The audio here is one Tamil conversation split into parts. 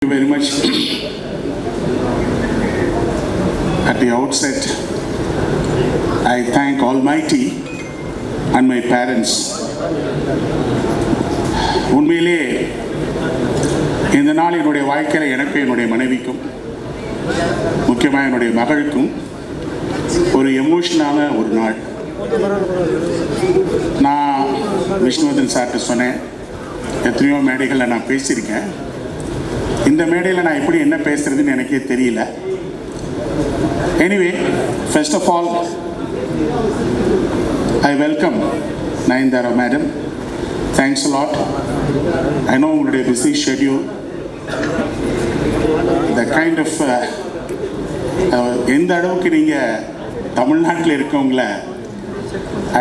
Thank you very much. At the outset, I thank Almighty and my parents. உண்மையிலே இந்த நாள் என்னுடைய வாழ்க்கையில் எனக்கு என்னுடைய மனைவிக்கும் முக்கியமாக என்னுடைய மகளுக்கும் ஒரு எமோஷனான ஒரு நாள். நான் விஷ்ணுவர்தன் சார்ட்டு சொன்னேன், எத்தனையோ மேடைகளில் நான் பேசியிருக்கேன். இந்த மேடையில் நான் எப்படி என்ன பேசுறதுன்னு எனக்கே தெரியல. Anyway, first of all I welcome Nayanthara madam. Thanks a lot. I know உங்களுடைய busy schedule, the kind of எந்த அளவுக்கு நீங்கள் தமிழ்நாட்டில் இருக்கவங்கள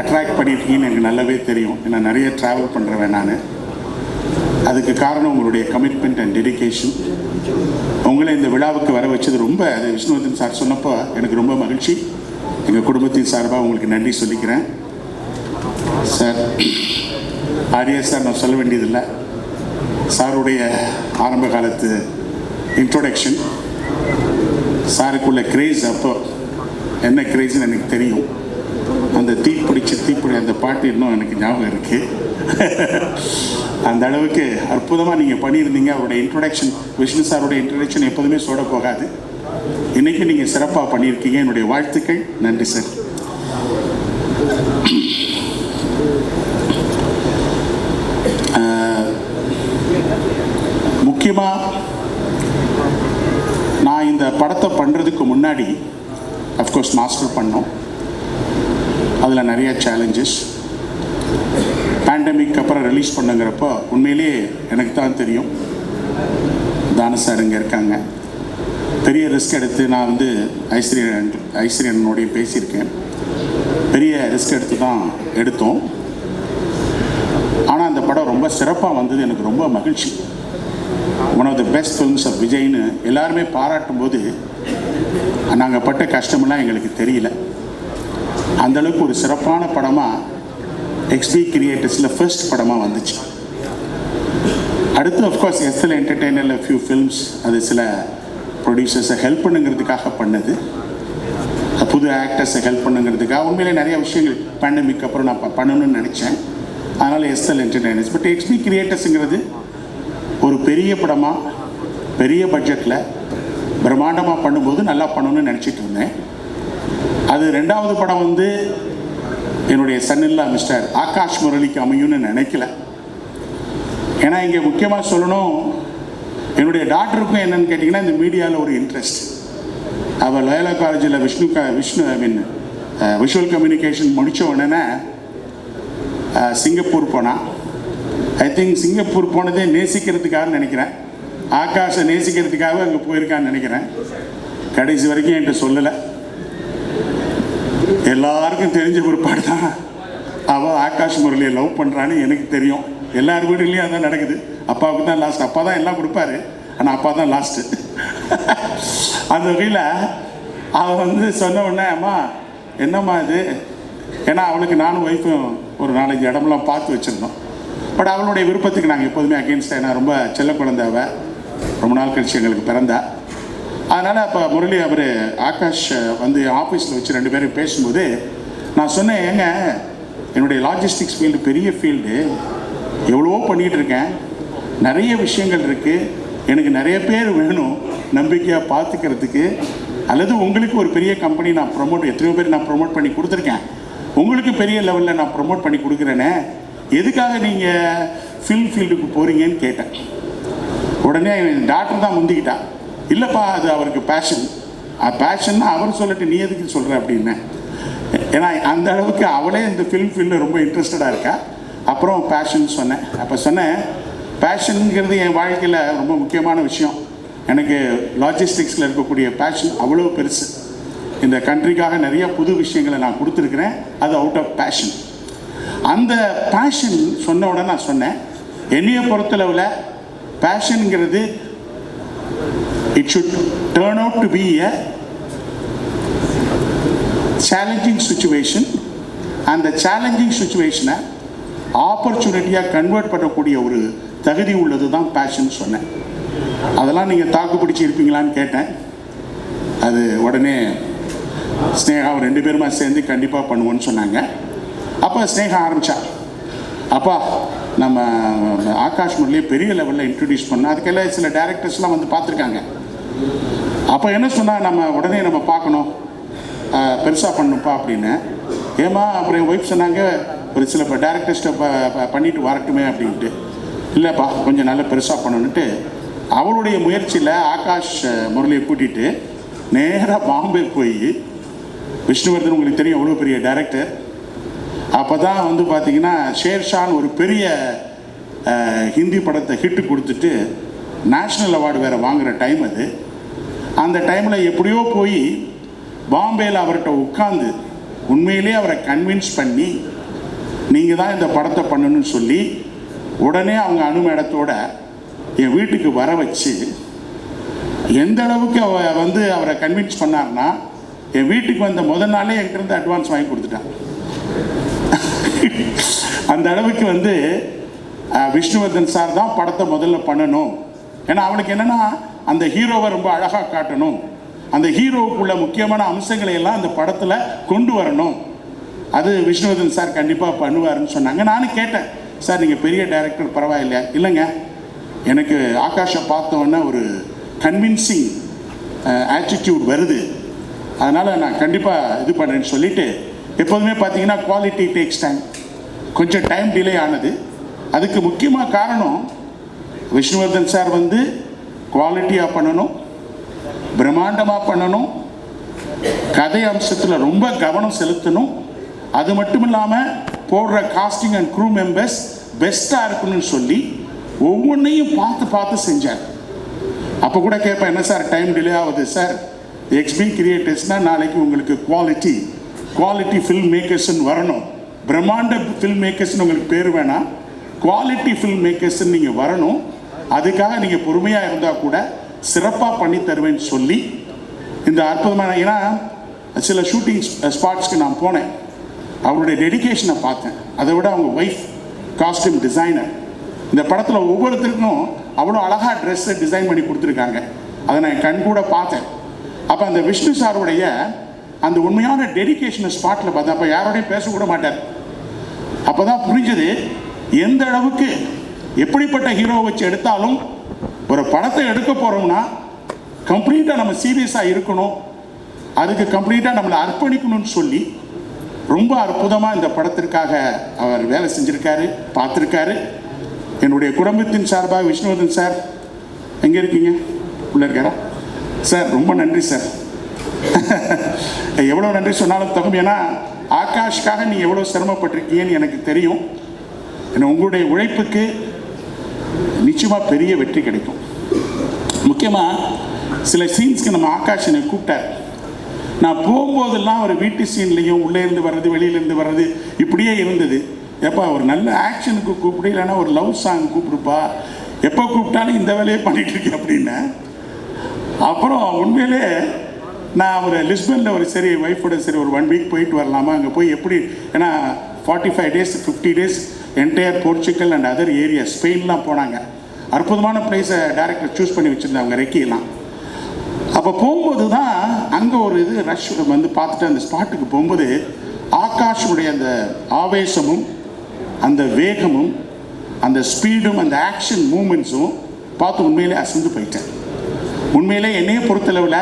அட்ராக்ட் பண்ணியிருக்கீங்கன்னு எனக்கு நல்லாவே தெரியும். நான் நிறைய ட்ராவல் பண்ணுறேன். நான் அதுக்கு காரணம் உங்களுடைய கமிட்மெண்ட் அண்ட் டெடிகேஷன். உங்களை இந்த விழாவுக்கு வர வச்சது ரொம்ப, அது விஷ்ணுவர்தன் சார் சொன்னப்போ எனக்கு ரொம்ப மகிழ்ச்சி. எங்கள் குடும்பத்தின் சார்பாக உங்களுக்கு நன்றி சொல்லிக்கிறேன். சார் ஆரியா சார் நான் சொல்ல வேண்டியதில்லை. சாருடைய ஆரம்ப காலத்து இன்ட்ரோடக்ஷன், சாருக்குள்ள கிரேஸ், அப்போ என்ன கிரேஸ்ன்னு எனக்கு தெரியும். அந்த தீப்பிடி அந்த பாட்டு இன்னும் எனக்கு ஞாபகம் இருக்குது. அந்த அளவுக்கு அற்புதமாக நீங்கள் பண்ணியிருந்தீங்க. அவருடைய இன்ட்ரோடக்ஷன், விஷ்ணு சாருடைய இன்ட்ரோடக்ஷன் எப்போதுமே சோட போகாது. இன்றைக்கி நீங்கள் சிறப்பாக பண்ணியிருக்கீங்க. என்னுடைய வாழ்த்துக்கள். நன்றி சார். முக்கியமாக நான் இந்த படத்தை பண்ணுறதுக்கு முன்னாடி அஃப்கோர்ஸ் மாஸ்டர் பண்ணோம். அதில் நிறைய சேலஞ்சஸ். பேண்டமிக் அப்புறம் ரிலீஸ் பண்ணுங்கிறப்போ உண்மையிலேயே எனக்கு தான் தெரியும், தான சார் இங்கே இருக்காங்க, பெரிய ரிஸ்க் எடுத்து நான் வந்து ஐஸ்வர்யனோடைய பேசியிருக்கேன். பெரிய ரிஸ்க் எடுத்து தான் எடுத்தோம். ஆனால் அந்த படம் ரொம்ப சிறப்பாக வந்தது. எனக்கு ரொம்ப மகிழ்ச்சி. One of the best films of விஜய்னு எல்லாருமே பாராட்டும் போது நாங்கள் பட்ட கஷ்டமெல்லாம் எங்களுக்கு தெரியல. அந்தளவுக்கு ஒரு சிறப்பான படமாக எக்ஸ்பி கிரியேட்டர்ஸில் ஃபர்ஸ்ட் படமாக வந்துச்சு. அடுத்து அஃப்கோர்ஸ் எஸ்எல் என்டர்டெய்னரில் ஃபியூ ஃபில்ம்ஸ், அது சில ப்ரொடியூசர்ஸை ஹெல்ப் பண்ணுங்கிறதுக்காக பண்ணது, புது ஆக்டர்ஸை ஹெல்ப் பண்ணுங்கிறதுக்காக. உண்மையிலே நிறைய விஷயங்கள் பேண்டமிக் அப்புறம் நான் பண்ணணும்னு நினச்சேன். அதனால் எஸ்எல் என்டர்டெய்னர்ஸ். பட் எக்ஸ்பி கிரியேட்டர்ஸுங்கிறது ஒரு பெரிய படமாக பெரிய பட்ஜெட்டில் பிரம்மாண்டமாக பண்ணும்போது நல்லா பண்ணணும்னு நினச்சிட்டு இருந்தேன். அது ரெண்டாவது படம் வந்து என்னுடைய சன்னில்லா மிஸ்டர் ஆகாஷ் முரளிக்கு அமையும்னு நினைக்கல. ஏன்னா இங்கே முக்கியமாக சொல்லணும், என்னுடைய டாக்டருக்கும் என்னென்னு கேட்டிங்கன்னா இந்த மீடியாவில் ஒரு இன்ட்ரெஸ்ட். அவள் லயோலா காலேஜில் விஷுவல் கம்யூனிகேஷன் முடித்த உடனே சிங்கப்பூர் போனான். ஐ திங்க் சிங்கப்பூர் போனதே நேசிக்கிறதுக்காக நினைக்கிறேன். ஆகாஷை நேசிக்கிறதுக்காக அங்கே போயிருக்கான்னு நினைக்கிறேன். கடைசி வரைக்கும் என்கிட்ட சொல்லலை. எல்லாருக்கும் தெரிஞ்ச ஒரு பாட்டு தான் அவள் ஆகாஷ் முரளியை லவ் பண்ணுறான்னு எனக்கு தெரியும். எல்லார் வீடுலேயும் அதான் நடக்குது. அப்பாவுக்கு தான் லாஸ்ட். அப்பா தான் எல்லாம் கொடுப்பாரு, ஆனால் அப்பா தான் லாஸ்ட்டு. அந்த வகையில் அவள் வந்து சொன்ன உடனே, அம்மா என்னம்மா இது, ஏன்னா அவளுக்கு நானும் ஒய்ஃபும் ஒரு 4-5 இடமெல்லாம் பார்த்து வச்சுருந்தோம். பட் அவளுடைய விருப்பத்துக்கு நாங்கள் எப்போதுமே அகெயின்ஸ்டாக, ஏன்னா ரொம்ப செல்ல குழந்தை அவள், ரொம்ப நாள் கழிச்சு எங்களுக்கு பிறந்தா. அதனால் இப்போ முரளி அவர் ஆகாஷ் வந்து ஆஃபீஸில் வச்சு 2 பேரும் பேசும்போது நான் சொன்னேன், ஏங்க என்னுடைய லாஜிஸ்டிக்ஸ் ஃபீல்டு பெரிய ஃபீல்டு, எவ்வளவோ பண்ணிகிட்டு இருக்கேன், நிறைய விஷயங்கள் இருக்குது, எனக்கு நிறைய பேர் வேணும் நம்பிக்கையாக பார்த்துக்கிறதுக்கு, அல்லது உங்களுக்கு ஒரு பெரிய கம்பெனி நான் எத்தனையோ பேர் நான் ப்ரொமோட் பண்ணி கொடுத்துருக்கேன், உங்களுக்கு பெரிய லெவலில் நான் ப்ரொமோட் பண்ணி கொடுக்குறேனே, எதுக்காக நீங்கள் ஃபில்ம் ஃபீல்டுக்கு போகிறீங்கன்னு கேட்டேன். உடனே டாக்டர் தான் முந்திக்கிட்டா, இல்லைப்பா அது அவருக்கு பேஷன். பேஷன்னா அவர் சொல்லட்டு நீ எதுக்கு சொல்கிற அப்படின்னு. ஏன்னா அந்த அளவுக்கு அவளே இந்த ஃபில்ம் ஃபீல்டில் ரொம்ப இன்ட்ரெஸ்டடாக இருக்கா. அப்புறம் பேஷன் சொன்னேன். அப்போ சொன்னேன், பேஷனுங்கிறது என் வாழ்க்கையில் ரொம்ப முக்கியமான விஷயம். எனக்கு லாஜிஸ்டிக்ஸில் இருக்கக்கூடிய பேஷன் அவ்வளோ பெருசு. இந்த கண்ட்ரிக்காக நிறைய புது விஷயங்களை நான் கொடுத்துருக்குறேன். அது அவுட் ஆஃப் பேஷன். அந்த பேஷன் சொன்ன உடனே நான் சொன்னேன், என்னையை பொறுத்தளவில் பேஷனுங்கிறது it should turn out to be a challenging situation, and the challenging situation ஆப்பர்ச்சுனிட்டியாக கன்வெர்ட் பண்ணக்கூடிய ஒரு தகுதி உள்ளது தான் பேஷன் சொன்னேன். அதெல்லாம் நீங்கள் தாக்கு பிடிச்சி இருப்பீங்களான்னு கேட்டேன். அது உடனே ஸ்னேகா 2 பேருமா சேர்ந்து கண்டிப்பாக பண்ணுவோன்னு சொன்னாங்க. அப்போ ஸ்னேகா ஆரம்பித்தா, அப்பா நம்ம ஆகாஷ் முரளியை பெரிய லெவலில் இன்ட்ரடியூஸ் பண்ணோம், அதுக்கெல்லாம் சில டேரக்டர்ஸ்லாம் வந்து பார்த்துருக்காங்க. அப்போ என்ன சொன்னால், நம்ம உடனே நம்ம பார்க்கணும், பெருசாக பண்ணணும்ப்பா அப்படின்னு. ஏமா அப்புறம் என் ஒய்ஃப் சொன்னாங்க, ஒரு சில டேரக்டர்ஸ்ட்டை பண்ணிட்டு வரட்டுமே அப்படின்ட்டு. இல்லைப்பா கொஞ்சம் நல்லா பெருசாக பண்ணணுன்ட்டு அவருடைய முயற்சியில் ஆகாஷ் முரளியை கூட்டிகிட்டு நேராக பாம்பே போய், விஷ்ணுவர்தன் உங்களுக்கு தெரியும் எவ்வளோ பெரிய டைரக்டர், அப்போ தான் வந்து பார்த்திங்கன்னா ஷேர்ஷான் ஒரு பெரிய ஹிந்தி படத்தை ஹிட்டு கொடுத்துட்டு நேஷ்னல் அவார்டு வேறு வாங்குகிற டைம் அது. அந்த டைமில் எப்படியோ போய் பாம்பேயில் அவர்கிட்ட உட்காந்து உண்மையிலே அவரை கன்வின்ஸ் பண்ணி நீங்கள் தான் இந்த படத்தை பண்ணணும்னு சொல்லி உடனே அவங்க அனுமேடத்தோட என் வீட்டுக்கு வர வச்சு, எந்த அளவுக்கு வந்து அவரை கன்வின்ஸ் பண்ணார்னா, என் வீட்டுக்கு வந்த முதல் நாளே என்கிட்ட இருந்து அட்வான்ஸ் வாங்கி கொடுத்துட்டான். அந்த அளவுக்கு வந்து விஷ்ணுவர்தன் சார் தான் படத்தை முதல்ல பண்ணணும். ஏன்னா அவனுக்கு என்னென்னா அந்த ஹீரோவை ரொம்ப அழகாக காட்டணும், அந்த ஹீரோவுக்குள்ள முக்கியமான அம்சங்களை எல்லாம் அந்த படத்தில் கொண்டு வரணும், அது விஷ்ணுவர்தன் சார் கண்டிப்பாக பண்ணுவாருன்னு சொன்னாங்க. நானும் கேட்டேன், சார் நீங்கள் பெரிய டைரக்டர் பரவாயில்லையா? இல்லைங்க, எனக்கு ஆகாஷை பார்த்தோன்னே ஒரு கன்வின்சிங் ஆட்டிடியூட் வருது, அதனால் நான் கண்டிப்பாக இது பண்ணுறேன்னு சொல்லிவிட்டு, எப்போதுமே பார்த்தீங்கன்னா குவாலிட்டி டேக்ஸ் டைம், கொஞ்சம் டைம் டிலே ஆனது. அதுக்கு முக்கியமாக காரணம் விஷ்ணுவர்தன் சார் வந்து குவாலிட்டியாக பண்ணணும், பிரம்மாண்டமாக பண்ணணும், கதை அம்சத்தில் ரொம்ப கவனம் செலுத்தணும், அது மட்டும் இல்லாமல் போடுற காஸ்டிங் அண்ட் க்ரூ மெம்பர்ஸ் பெஸ்ட்டாக இருக்கணும்னு சொல்லி ஒவ்வொன்றையும் பார்த்து பார்த்து செஞ்சார். அப்போ கூட கேட்பேன், என்ன சார் டைம் டிலே ஆகுது? சார் எக்ஸ்பி கிரியேட்டர்ஸ்னால் நாளைக்கு உங்களுக்கு குவாலிட்டி ஃபில்ம் மேக்கர்ஸ்ன்னு வரணும், பிரம்மாண்ட ஃபில்ம் மேக்கர்ஸ்ன்னு உங்களுக்கு பேர் வேணாம், குவாலிட்டி ஃபில்ம் மேக்கர்ஸ்ன்னு நீங்கள் வரணும், அதுக்காக நீங்கள் பொறுமையாக இருந்தால் கூட சிறப்பாக பண்ணி தருவேன்னு சொல்லி இந்த அற்புதமான, ஏன்னா சில ஷூட்டிங் ஸ்பாட்ஸ்க்கு நான் போனேன், அவருடைய டெடிக்கேஷனை பார்த்தேன். அதை விட அவங்க ஒய்ஃப் காஸ்டியூம் டிசைனர், இந்த படத்தில் ஒவ்வொருத்தருக்கும் அவ்வளோ அழகாக ட்ரெஸ்ஸை டிசைன் பண்ணி கொடுத்துருக்காங்க, அதை நான் கண் கூட பார்த்தேன். அப்போ அந்த விஷ்ணு சாருடைய அந்த உண்மையான டெடிக்கேஷனை ஸ்பாட்டில் பார்த்தேன். அப்போ யாரோடையும் பேசக்கூட மாட்டார். அப்போ தான் புரிஞ்சது எந்த அளவுக்கு எப்படிப்பட்ட ஹீரோவை வச்சு எடுத்தாலும் ஒரு படத்தை எடுக்க போகிறோம்னா கம்ப்ளீட்டாக நம்ம சீரியஸாக இருக்கணும், அதுக்கு கம்ப்ளீட்டாக நம்மளை அர்ப்பணிக்கணும்னு சொல்லி ரொம்ப அற்புதமாக இந்த படத்திற்காக அவர் வேலை செஞ்சுருக்காரு, பார்த்துருக்காரு. என்னுடைய குடும்பத்தின் சார்பாக விஷ்ணுவர்தன் சார் எங்கே இருக்கீங்க? உள்ளே இருக்காரா? சார் ரொம்ப நன்றி சார். எவ்வளோ நன்றி சொன்னாலும் தகும், ஏன்னா ஆகாஷ்காக நீங்கள் எவ்வளோ சிரமப்பட்டிருக்கீங்கன்னு எனக்கு தெரியும். ஏன்னா உங்களுடைய உழைப்புக்கு நிச்சயமாக பெரிய வெற்றி கிடைக்கும். முக்கியமாக சில சீன்ஸ்க்கு நம்ம ஆகாஷ் என்னை கூப்பிட்டார். நான் போகும்போதெல்லாம் ஒரு வீட்டு சீன்லேயும் உள்ளே இருந்து வர்றது வெளியிலேருந்து வர்றது இப்படியே இருந்தது. எப்போ ஒரு நல்ல ஆக்ஷனுக்கு கூப்பிடு, இல்லைன்னா ஒரு லவ் சாங் கூப்பிடுப்பா, எப்போ கூப்பிட்டாலும் இந்த வேலையை பண்ணிகிட்டு இருக்கேன் அப்படின்னு. அப்புறம் உண்மையிலே நான் ஒரு லிஸ்பனில் ஒரு சரி ஒய்ஃபோட சரி ஒரு 1 வீக் போயிட்டு வரலாமா, அங்கே போய் எப்படி, ஏன்னா 45 days 50 days entire Portugal and other area ஸ்பெயின்லாம் போனாங்க. அற்புதமான பிளேஸை டேரக்டர் சூஸ் பண்ணி வச்சுருந்தாங்க, ரெக்கியெல்லாம். அப்போ போகும்போது தான் அங்கே ஒரு இது ரஷ் வந்து பார்த்துட்டு அந்த ஸ்பாட்டுக்கு போகும்போது ஆகாஷுடைய அந்த ஆவேசமும் அந்த வேகமும் அந்த ஸ்பீடும் அந்த ஆக்ஷன் மூமெண்ட்ஸும் பார்த்து உண்மையிலே அசந்து போயிட்டேன். உண்மையிலே என்னையே பொறுத்தளவில்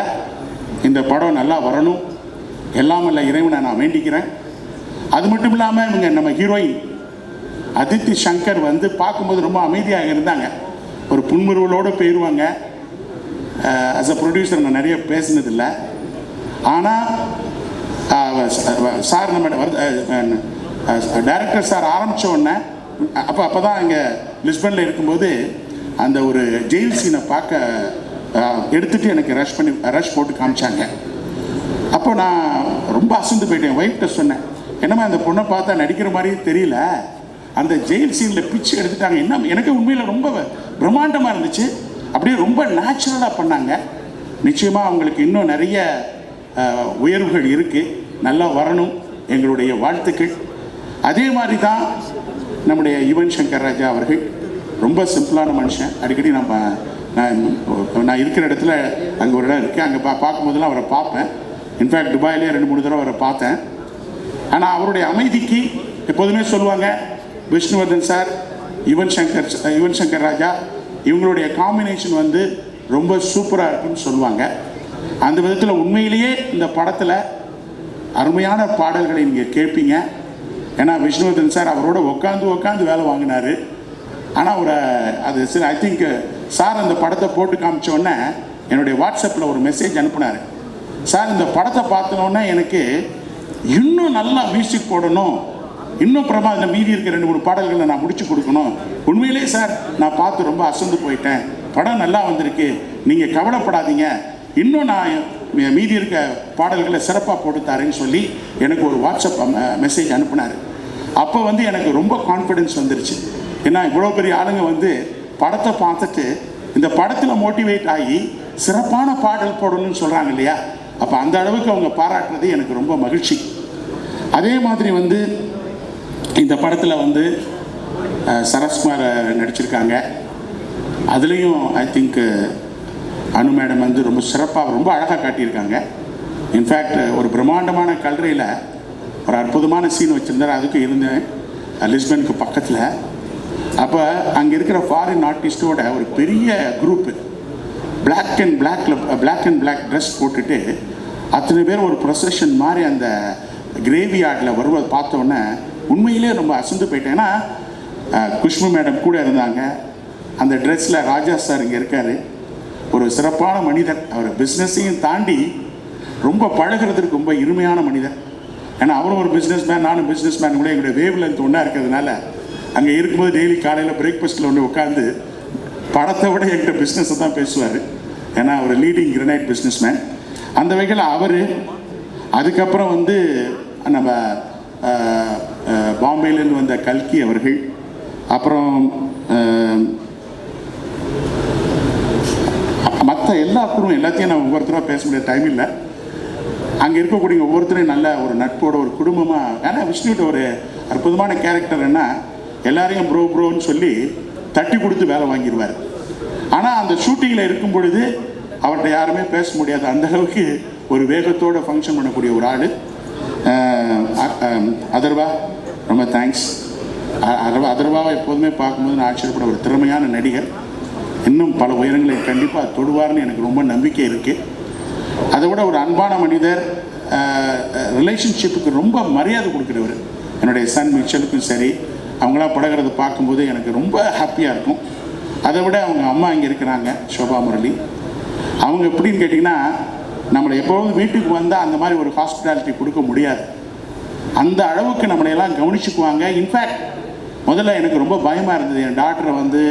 இந்த படம் நல்லா வரணும், எல்லாம் இல்லை இறைவனை நான் வேண்டிக்கிறேன். அது மட்டும் இல்லாமல் இவங்க நம்ம ஹீரோயின் அதித்தி சங்கர் வந்து பார்க்கும்போது ரொம்ப அமைதியாக இருந்தாங்க, ஒரு புன்முறுவலோடு போயிடுவாங்க. ஆஸ் அ ப்ரொடியூசர் நான் நிறைய பேசினதில்லை, ஆனால் சார் நம்ம டைரக்டர் சார் ஆரம்பித்த உடனே அப்போ தான் இங்கே லிஸ்பனில் இருக்கும்போது அந்த ஒரு ஜெயில் சீனை பார்க்க எடுத்துகிட்டு எனக்கு ரஷ் போட்டு காமிச்சாங்க. அப்போ நான் ரொம்ப அசந்து போயிட்டேன். ஒய்ஃப்ட்ட சொன்னேன், என்னம்மா அந்த பொண்ணை பார்த்தா நடிக்கிற மாதிரியே தெரியல, அந்த ஜெயில் சீனில் பிச்சு எடுத்துட்டாங்க. என்ன எனக்கு உண்மையில் ரொம்ப பிரம்மாண்டமாக இருந்துச்சு, அப்படியே ரொம்ப நேச்சுரலாக பண்ணாங்க. நிச்சயமாக அவங்களுக்கு இன்னும் நிறைய உயர்வுகள் இருக்குது, நல்லா வரணும், எங்களுடைய வாழ்த்துக்கள். அதே மாதிரி தான் நம்முடைய யுவன் சங்கர் ராஜா அவர்கள் ரொம்ப சிம்பிளான மனுஷன். அடிக்கடி நம்ம நான் இருக்கிற இடத்துல அங்கே ஒரு இடம் இருக்குது, அங்கே பார்க்கும்போதெல்லாம் அவரை பார்ப்பேன். இன்ஃபேக்ட் துபாயிலே 2-3 தடவை அவரை பார்த்தேன். ஆனால் அவருடைய அமைதிக்கு எப்போதுமே சொல்லுவாங்க, விஷ்ணுவர்தன் சார், யுவன் சங்கர் ராஜா இவங்களுடைய காம்பினேஷன் வந்து ரொம்ப சூப்பராக இருக்குன்னு சொல்லுவாங்க. அந்த விதத்தில் உண்மையிலேயே இந்த படத்தில் அருமையான பாடல்களை நீங்கள் கேட்பீங்க. ஏன்னா விஷ்ணுவர்தன் சார் அவரோட உட்காந்து வேலை வாங்கினார். ஆனால் அது சரி, ஐ திங்க் சார் அந்த படத்தை போட்டு காமிச்சோடனே என்னுடைய வாட்ஸ்அப்பில் ஒரு மெசேஜ் அனுப்புனார். சார் இந்த படத்தை பார்த்தோன்னே எனக்கு இன்னும் நல்லா மியூசிக் போடணும், இன்னும் இந்த மீதி இருக்க 2-3 பாடல்களை நான் முடிச்சு கொடுக்கணும். உண்மையிலே சார் நான் பார்த்து ரொம்ப அசந்து போயிட்டேன், படம் நல்லா வந்திருக்கு, நீங்கள் கவலைப்படாதீங்க, இன்னும் நான் மீதி இருக்க பாடல்களை சிறப்பாக போட்டு தரேன்னு சொல்லி எனக்கு ஒரு வாட்ஸ்அப் மெசேஜ் அனுப்புனார். அப்போ வந்து எனக்கு ரொம்ப கான்ஃபிடென்ஸ் வந்துருச்சு. ஏன்னா இவ்வளோ பெரிய ஆளுங்க வந்து படத்தை பார்த்துட்டு இந்த படத்தில் மோட்டிவேட் ஆகி சிறப்பான பாடல் போடணும்னு சொல்கிறாங்க இல்லையா, அப்போ அந்த அளவுக்கு அவங்க பாராட்டுறது எனக்கு ரொம்ப மகிழ்ச்சி. அதே மாதிரி வந்து இந்த படத்தில் வந்து சரத்குமார் நடிச்சிருக்காங்க. அதுலேயும் ஐ திங்க் அனு மேடம் வந்து ரொம்ப சிறப்பாக ரொம்ப அழகாக காட்டியிருக்காங்க. இன்ஃபேக்ட் ஒரு பிரம்மாண்டமான கல்லறையில் ஒரு அற்புதமான சீன் வச்சுருந்தார். அதுக்கு இருந்தேன் லிஸ்பனுக்கு பக்கத்தில். அப்போ அங்கே இருக்கிற ஃபாரின் ஆர்டிஸ்டோட ஒரு பெரிய group black and black dress போட்டுட்டு அத்தனை பேர் ஒரு ப்ரொசஷன் மாதிரி அந்த கிரேவி யார்டில் வருவதை பார்த்தோன்னே உண்மையிலே ரொம்ப அசந்து போயிட்டேன். ஏன்னா குஷ்பு மேடம் கூட இருந்தாங்க. அந்த ட்ரெஸ்ஸில் ராஜா சார் இங்கே இருக்கார், ஒரு சிறப்பான மனிதர். அவர் பிஸ்னஸையும் தாண்டி ரொம்ப பழகிறதுக்கு ரொம்ப இனிமையான மனிதர். ஏன்னா அவரும் ஒரு பிஸ்னஸ் மேன், நானும் பிஸ்னஸ் மேன் கூட எங்களுடைய வேவ் லென்த் ஒன்றா இருக்கிறதுனால அங்கே இருக்கும்போது டெய்லி காலையில் பிரேக்ஃபாஸ்ட்டில் ஒன்று உட்காந்து படத்தை விட என்கிட்ட பிஸ்னஸை தான் பேசுவார். ஏன்னா அவர் லீடிங் கிரனைட் பிஸ்னஸ் மேன். அந்த வகையில் அவர், அதுக்கப்புறம் வந்து நம்ம பாம்பேலேருந்து வந்த கல்கி அவர்கள், அப்புறம் மற்ற எல்லாத்தையும் நான் ஒவ்வொருத்தராக பேச முடியாத டைம் இல்லை. அங்கே இருக்கக்கூடிய ஒவ்வொருத்தரையும் நல்ல ஒரு நட்போட ஒரு குடும்பமாக. ஏன்னா விஷ்ணுகிட்ட ஒரு அற்புதமான கேரக்டர் என்ன, எல்லாரையும் ப்ரோன்னு சொல்லி தட்டி கொடுத்து வேலை வாங்கிடுவார். ஆனால் அந்த ஷூட்டிங்கில் இருக்கும் பொழுது அவர்கிட்ட யாருமே பேச முடியாது, அந்தளவுக்கு ஒரு வேகத்தோடு ஃபங்க்ஷன் பண்ணக்கூடிய ஒரு ஆள். அதர்வா ரொம்ப தேங்க்ஸ். அதர்வாவை எப்போதுமே பார்க்கும்போது நான் ஆச்சரியப்பட ஒரு திறமையான நடிகர். இன்னும் பல உயரங்களை கண்டிப்பாக தொடுவார்னு எனக்கு ரொம்ப நம்பிக்கை இருக்குது. அதை விட ஒரு அன்பான மனிதர், ரிலேஷன்ஷிப்புக்கு ரொம்ப மரியாதை கொடுக்குறவர். என்னுடைய சன் மிச்சலுக்கும் சரி, அவங்களாம் பழகிறத பார்க்கும்போது எனக்கு ரொம்ப ஹாப்பியாக இருக்கும். அதை விட அவங்க அம்மா இங்கே இருக்கிறாங்க, சோபா முரளி. அவங்க எப்படின்னு கேட்டிங்கன்னா, நம்மளை எப்போதும் வீட்டுக்கு வந்தால் அந்த மாதிரி ஒரு ஹாஸ்பிட்டாலிட்டி கொடுக்க முடியாது. அந்த அளவுக்கு நம்மளையெல்லாம் கவனிச்சுக்குவாங்க. இன்ஃபேக்ட் முதல்ல எனக்கு ரொம்ப பயமாக இருந்தது, என் டாக்டரை வந்து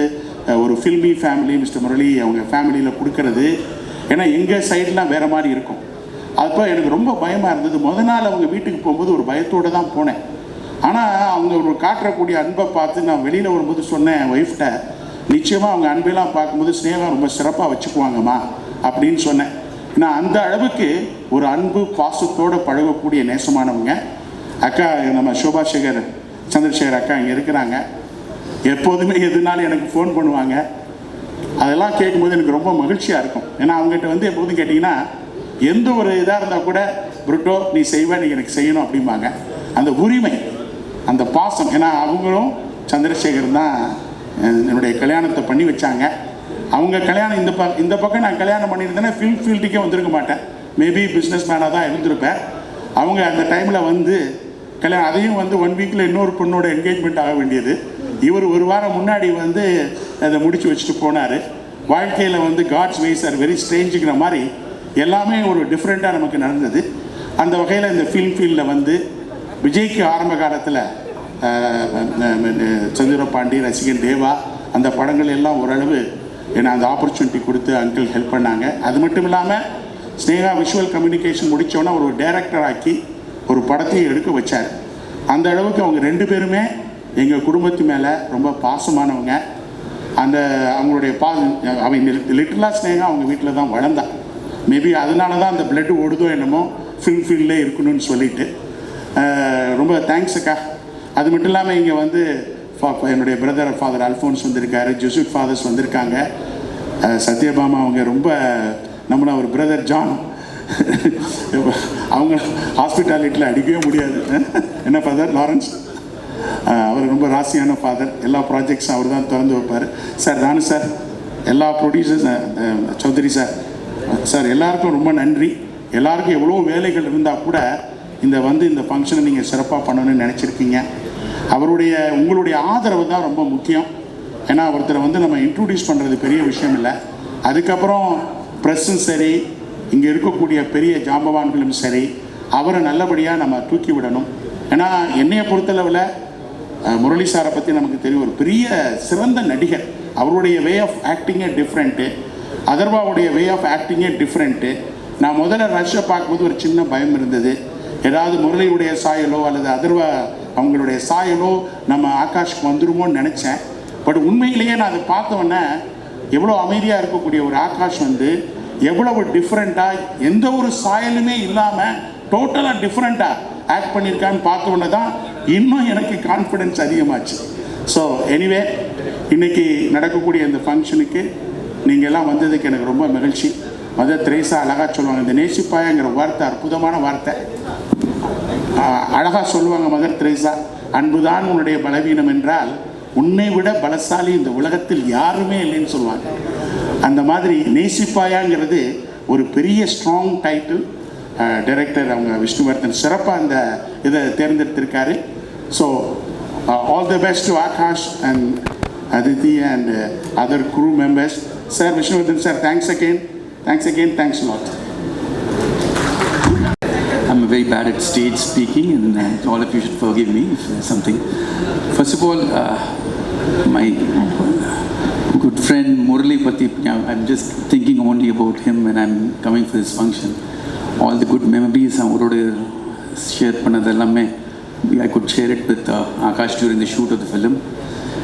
ஒரு ஃபில்மி ஃபேமிலி மிஸ்டர் முரளி அவங்க ஃபேமிலியில் கொடுக்கறது. ஏன்னா எங்கள் சைட்லாம் வேறு மாதிரி இருக்கும். அப்போ எனக்கு ரொம்ப பயமாக இருந்தது. முதல் நாள் அவங்க வீட்டுக்கு போகும்போது ஒரு பயத்தோடு தான் போனேன். ஆனால் அவங்க ஒரு காட்டுறக்கூடிய அன்பை பார்த்து நான் வெளியில் வரும்போது சொன்னேன் என் ஒய்ஃப்கிட்ட, நிச்சயமாக அவங்க அன்பெல்லாம் பார்க்கும்போது ஸ்னேகா ரொம்ப சிறப்பாக வச்சுக்குவாங்கம்மா அப்படின்னு சொன்னேன். ஏன்னா அந்த அளவுக்கு ஒரு அன்பு பாசத்தோடு பழகக்கூடிய நேசமானவங்க. அக்கா நம்ம சோபா சந்திரசேகர் அக்கா இங்கே இருக்கிறாங்க. எப்போதுமே எதுனாலும் எனக்கு ஃபோன் பண்ணுவாங்க. அதெல்லாம் கேட்கும்போது எனக்கு ரொம்ப மகிழ்ச்சியாக இருக்கும். ஏன்னா அவங்ககிட்ட வந்து எப்போதும் கேட்டிங்கன்னா எந்த ஒரு இதாக இருந்தால் கூட புருட்டோ நீ செய்வ, நீ எனக்கு செய்யணும் அப்படிம்பாங்க. அந்த உரிமை, அந்த பாசம். ஏன்னா அவங்களும் சந்திரசேகர் தான் என்னுடைய கல்யாணத்தை பண்ணி வச்சாங்க. அவங்க கல்யாணம் இந்த பக்கம் நான் கல்யாணம் பண்ணியிருந்தேன்னா ஃபில்ம் ஃபீல்டுக்கே வந்திருக்க மாட்டேன், மேபி பிஸ்னஸ் மேனாக தான் இருந்திருப்பேன். அவங்க அந்த டைமில் வந்து கல்யாணம், அதையும் வந்து 1 வீக்கில் இன்னொரு பொண்ணோட என்கேஜ்மெண்ட் ஆக வேண்டியது. இவர் ஒரு வாரம் முன்னாடி வந்து அதை முடித்து வச்சுட்டு போனார். வாழ்க்கையில் வந்து காட்ஸ் வேஸ் ஆர் வெரி ஸ்ட்ரேஞ்சுங்கிற மாதிரி எல்லாமே ஒரு டிஃப்ரெண்ட்டாக நமக்கு நடந்தது. அந்த வகையில் இந்த ஃபில்ம் ஃபீல்டில் வந்து விஜய்க்கு ஆரம்ப காலத்தில் சந்திரபாண்டி, ரசிகன் தேவா அந்த படங்கள் எல்லாம் ஓரளவு ஏன்னா அந்த ஆப்பர்ச்சுனிட்டி கொடுத்து அங்கிள் ஹெல்ப் பண்ணாங்க. அது மட்டும் இல்லாமல் ஸ்னேகா விஷுவல் கம்யூனிகேஷன் முடித்தோன்னா ஒரு டைரக்டர் ஆக்கி ஒரு படத்தையும் எடுக்க வச்சார். அந்த அளவுக்கு அவங்க 2 பேருமே எங்கள் குடும்பத்து மேலே ரொம்ப பாசமானவங்க. அந்த அவங்களுடைய அவங்க லிட்டிலாக ஸ்னேகா அவங்க வீட்டில் தான் வளர்ந்தான். மேபி அதனால தான் அந்த பிளட்டு ஓடுதோ என்னமோ ஃபில்ம் ஃபீல்டில் இருக்கணும்னு சொல்லிட்டு ரொம்ப தேங்க்ஸ் அக்கா. அது மட்டும் இல்லாமல் இங்கே வந்து என்னுடைய பிரதர் ஃபாதர் அல்ஃபோன்ஸ் வந்திருக்காரு, ஜோசப் ஃபாதர்ஸ் வந்திருக்காங்க. சத்யபாமா அவங்க ரொம்ப நம்மள அவர் பிரதர் ஜான் அவங்க ஹாஸ்பிட்டாலிட்டியில் அடிக்கவே முடியாது. என்ன ஃபாதர் லாரன்ஸ், அவர் ரொம்ப ராசியான ஃபாதர். எல்லா ப்ராஜெக்ட்ஸும் அவர் தான் திறந்து வைப்பார். சார் தானு சார், எல்லா ப்ரொடியூசர்ஸ், சௌத்ரி சார், சார் எல்லாருக்கும் ரொம்ப நன்றி. எல்லாருக்கும் எவ்வளோ வேலைகள் இருந்தால் கூட இந்த ஃபங்க்ஷனை நீங்கள் சிறப்பாக பண்ணணும்னு நினச்சிருக்கீங்க. உங்களுடைய ஆதரவு தான் ரொம்ப முக்கியம். ஏன்னா ஒருத்தரை நம்ம இன்ட்ரடியூஸ் பண்ணுறது பெரிய விஷயம் இல்லை. அதுக்கப்புறம் ப்ரெஸ்ஸும் சரி, இங்கே இருக்கக்கூடிய பெரிய ஜாம்பவான்களும் சரி, அவரை நல்லபடியாக நம்ம தூக்கி விடணும். ஏன்னா என்னையை பொறுத்தளவில் முரளி சாரை பற்றி நமக்கு தெரியும், ஒரு பெரிய சிறந்த நடிகர். அவருடைய வே ஆஃப் ஆக்டிங்கே டிஃப்ரெண்ட்டு, அதர்வாவுடைய வே ஆஃப் ஆக்டிங்கே டிஃப்ரெண்ட்டு. நான் முதல்ல ரஷ்ஷை பார்க்கும்போது ஒரு சின்ன பயம் இருந்தது, ஏதாவது முரளியுடைய சாயலோ அல்லது அதர்வா அவங்களுடைய சாயலோ நம்ம ஆகாஷ்க்கு வந்துருமோன்னு நினச்சேன். பட் உண்மையிலேயே நான் அதை பார்த்தோன்னே எவ்வளோ அமைதியாக இருக்கக்கூடிய ஒரு ஆகாஷ் எவ்வளவு டிஃப்ரெண்ட்டாக, எந்த ஒரு சாயலுமே இல்லாமல் டோட்டலாக டிஃப்ரெண்ட்டாக ஆக்ட் பண்ணியிருக்கான்னு பார்த்தோன்னே தான் இன்னும் எனக்கு கான்ஃபிடென்ஸ் அதிகமாச்சு. ஸோ எனிவே, இன்றைக்கி நடக்கக்கூடிய இந்த ஃபங்க்ஷனுக்கு நீங்கள் எல்லாம் வந்ததுக்கு எனக்கு ரொம்ப மகிழ்ச்சி. மதர் தெரேசா அழகாக சொல்லுவாங்க, இந்த நேசிப்பாயங்கிற வார்த்தை அற்புதமான வார்த்தை. அழகாக சொல்லுவாங்க மதர் தெரேசா, அன்புதான் உன்னுடைய பலவீனம் என்றால் உன்னை விட பலசாலி இந்த உலகத்தில் யாருமே இல்லைன்னு சொல்லுவாங்க. அந்த மாதிரி நேசிப்பாயாங்கிறது ஒரு பெரிய ஸ்ட்ராங் டைட்டில். டைரக்டர் அவங்க விஷ்ணுவர்தன் சிறப்பாக அந்த இதை தேர்ந்தெடுத்திருக்காரு. So all the best to Akash and Aditi and other crew members. Sir Vishnuvardhan sir, thanks again, thanks a lot. I'm very bad at stage speaking, and all of you should forgive me if there's something. First of all, my good friend Murali Pati, I'm just thinking only about him when I'm coming for this function. All the good memories அவரோட share பண்ணதெல்லாமே I could share it with Akash during the shoot of the film,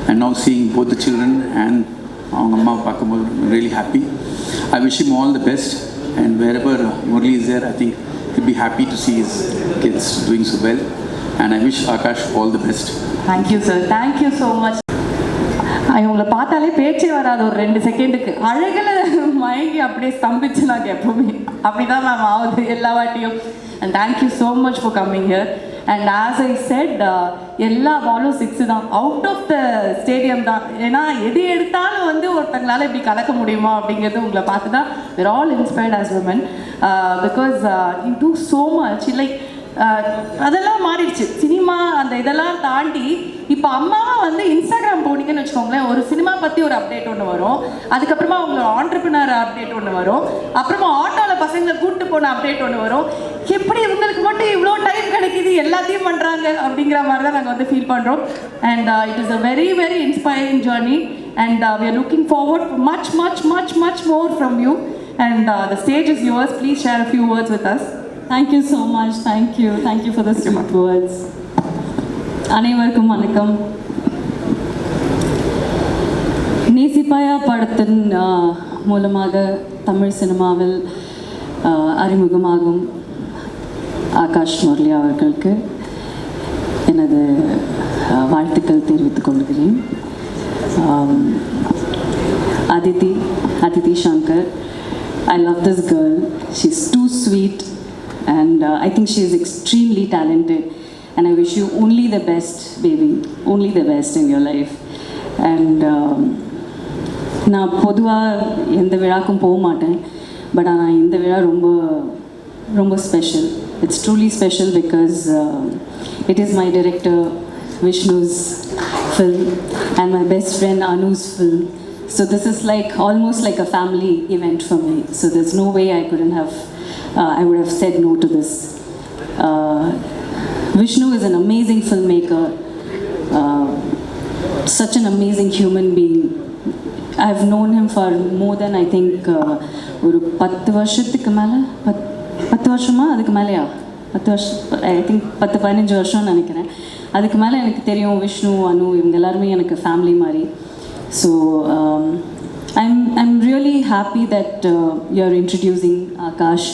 and now seeing both the children and அவங்க அம்மா பார்க்கும்போது really happy. I wish him all the best, and wherever Murali is there, I think he'll be happy to see his kids doing so well, and I wish Akash all the best. Thank you sir, thank you so much. உங்களை பார்த்தாலே பேச்சே வராது ஒரு 2 செகண்டுக்கு. அழகில் மயங்கி அப்படியே ஸ்தம்பிச்சு நாங்கள் எப்பவுமே அப்படி தான் மேம் ஆகுது எல்லா வாட்டியும். And thank you so much for coming here. And as I set, எல்லா பாலும் 6 தான், அவுட் ஆஃப் த ஸ்டேடியம் தான். ஏன்னா எது எடுத்தாலும் ஒருத்தங்களால் இப்படி கலக்க முடியுமா அப்படிங்கிறது உங்களை பார்த்து தான் we're all inspired as women, because you do so much. Like அதெல்லாம் மாறிடுச்சு சினிமா, அந்த இதெல்லாம் தாண்டி இப்போ அம்மாவா இன்ஸ்டாகிராம் போனீங்கன்னு வச்சுக்கோங்களேன், ஒரு சினிமா பற்றி ஒரு அப்டேட் ஒன்று வரும், அதுக்கப்புறமா அவங்களோட ஆண்டர்பிரினர் அப்டேட் ஒன்று வரும், அப்புறமா ஆட்டோவில் பசங்களை கூப்பிட்டு போன அப்டேட் ஒன்று வரும். எப்படி இவங்களுக்கு மட்டும் இவ்வளோ டைம் கிடைக்கிது, எல்லாத்தையும் பண்ணுறாங்க அப்படிங்கிற மாதிரி தான் நாங்கள் ஃபீல் பண்ணுறோம். And it is a very very inspiring journey, and we are looking forward for much more from you, and the stage is yours. Please share a few words with us. Thank you so much. Thank you for the sweet words. அனைவருக்கும் வணக்கம். நேசிப்பாயா படத்தின் மூலமாக தமிழ் சினிமாவில் அறிமுகமாகும் ஆகாஷ் முரளி அவர்களுக்கு எனது வாழ்த்துக்கள் தெரிவித்துக் கொள்கிறேன். Aditi Shankar, I love this girl. She's too sweet, and I think she is extremely talented, and I wish you only the best, baby, only the best in your life. And நான் பொதுவாக எந்த விழாக்கும் போக மாட்டேன், பட் ஆனால் இந்த விழா ரொம்ப ரொம்ப special. It's truly special because it is my director Vishnu's film and my best friend Anu's film. So this is like almost like a family event for me. So there's no way I would have said no to this. Vishnu is an amazing filmmaker, such an amazing human being. I've known him for more than I think ஒரு 10 வருஷத்துக்கு மேலே, 10 வருஷமா, அதுக்கு மேலேயா, 10 வருஷம், ஐ திங்க் 10-15 வருஷம்னு நினைக்கிறேன். அதுக்கு மேலே எனக்கு தெரியும் விஷ்ணு, அனு, இவங்க எல்லாருமே எனக்கு ஃபேமிலி மாதிரி. So I'm really happy that you're introducing Akash,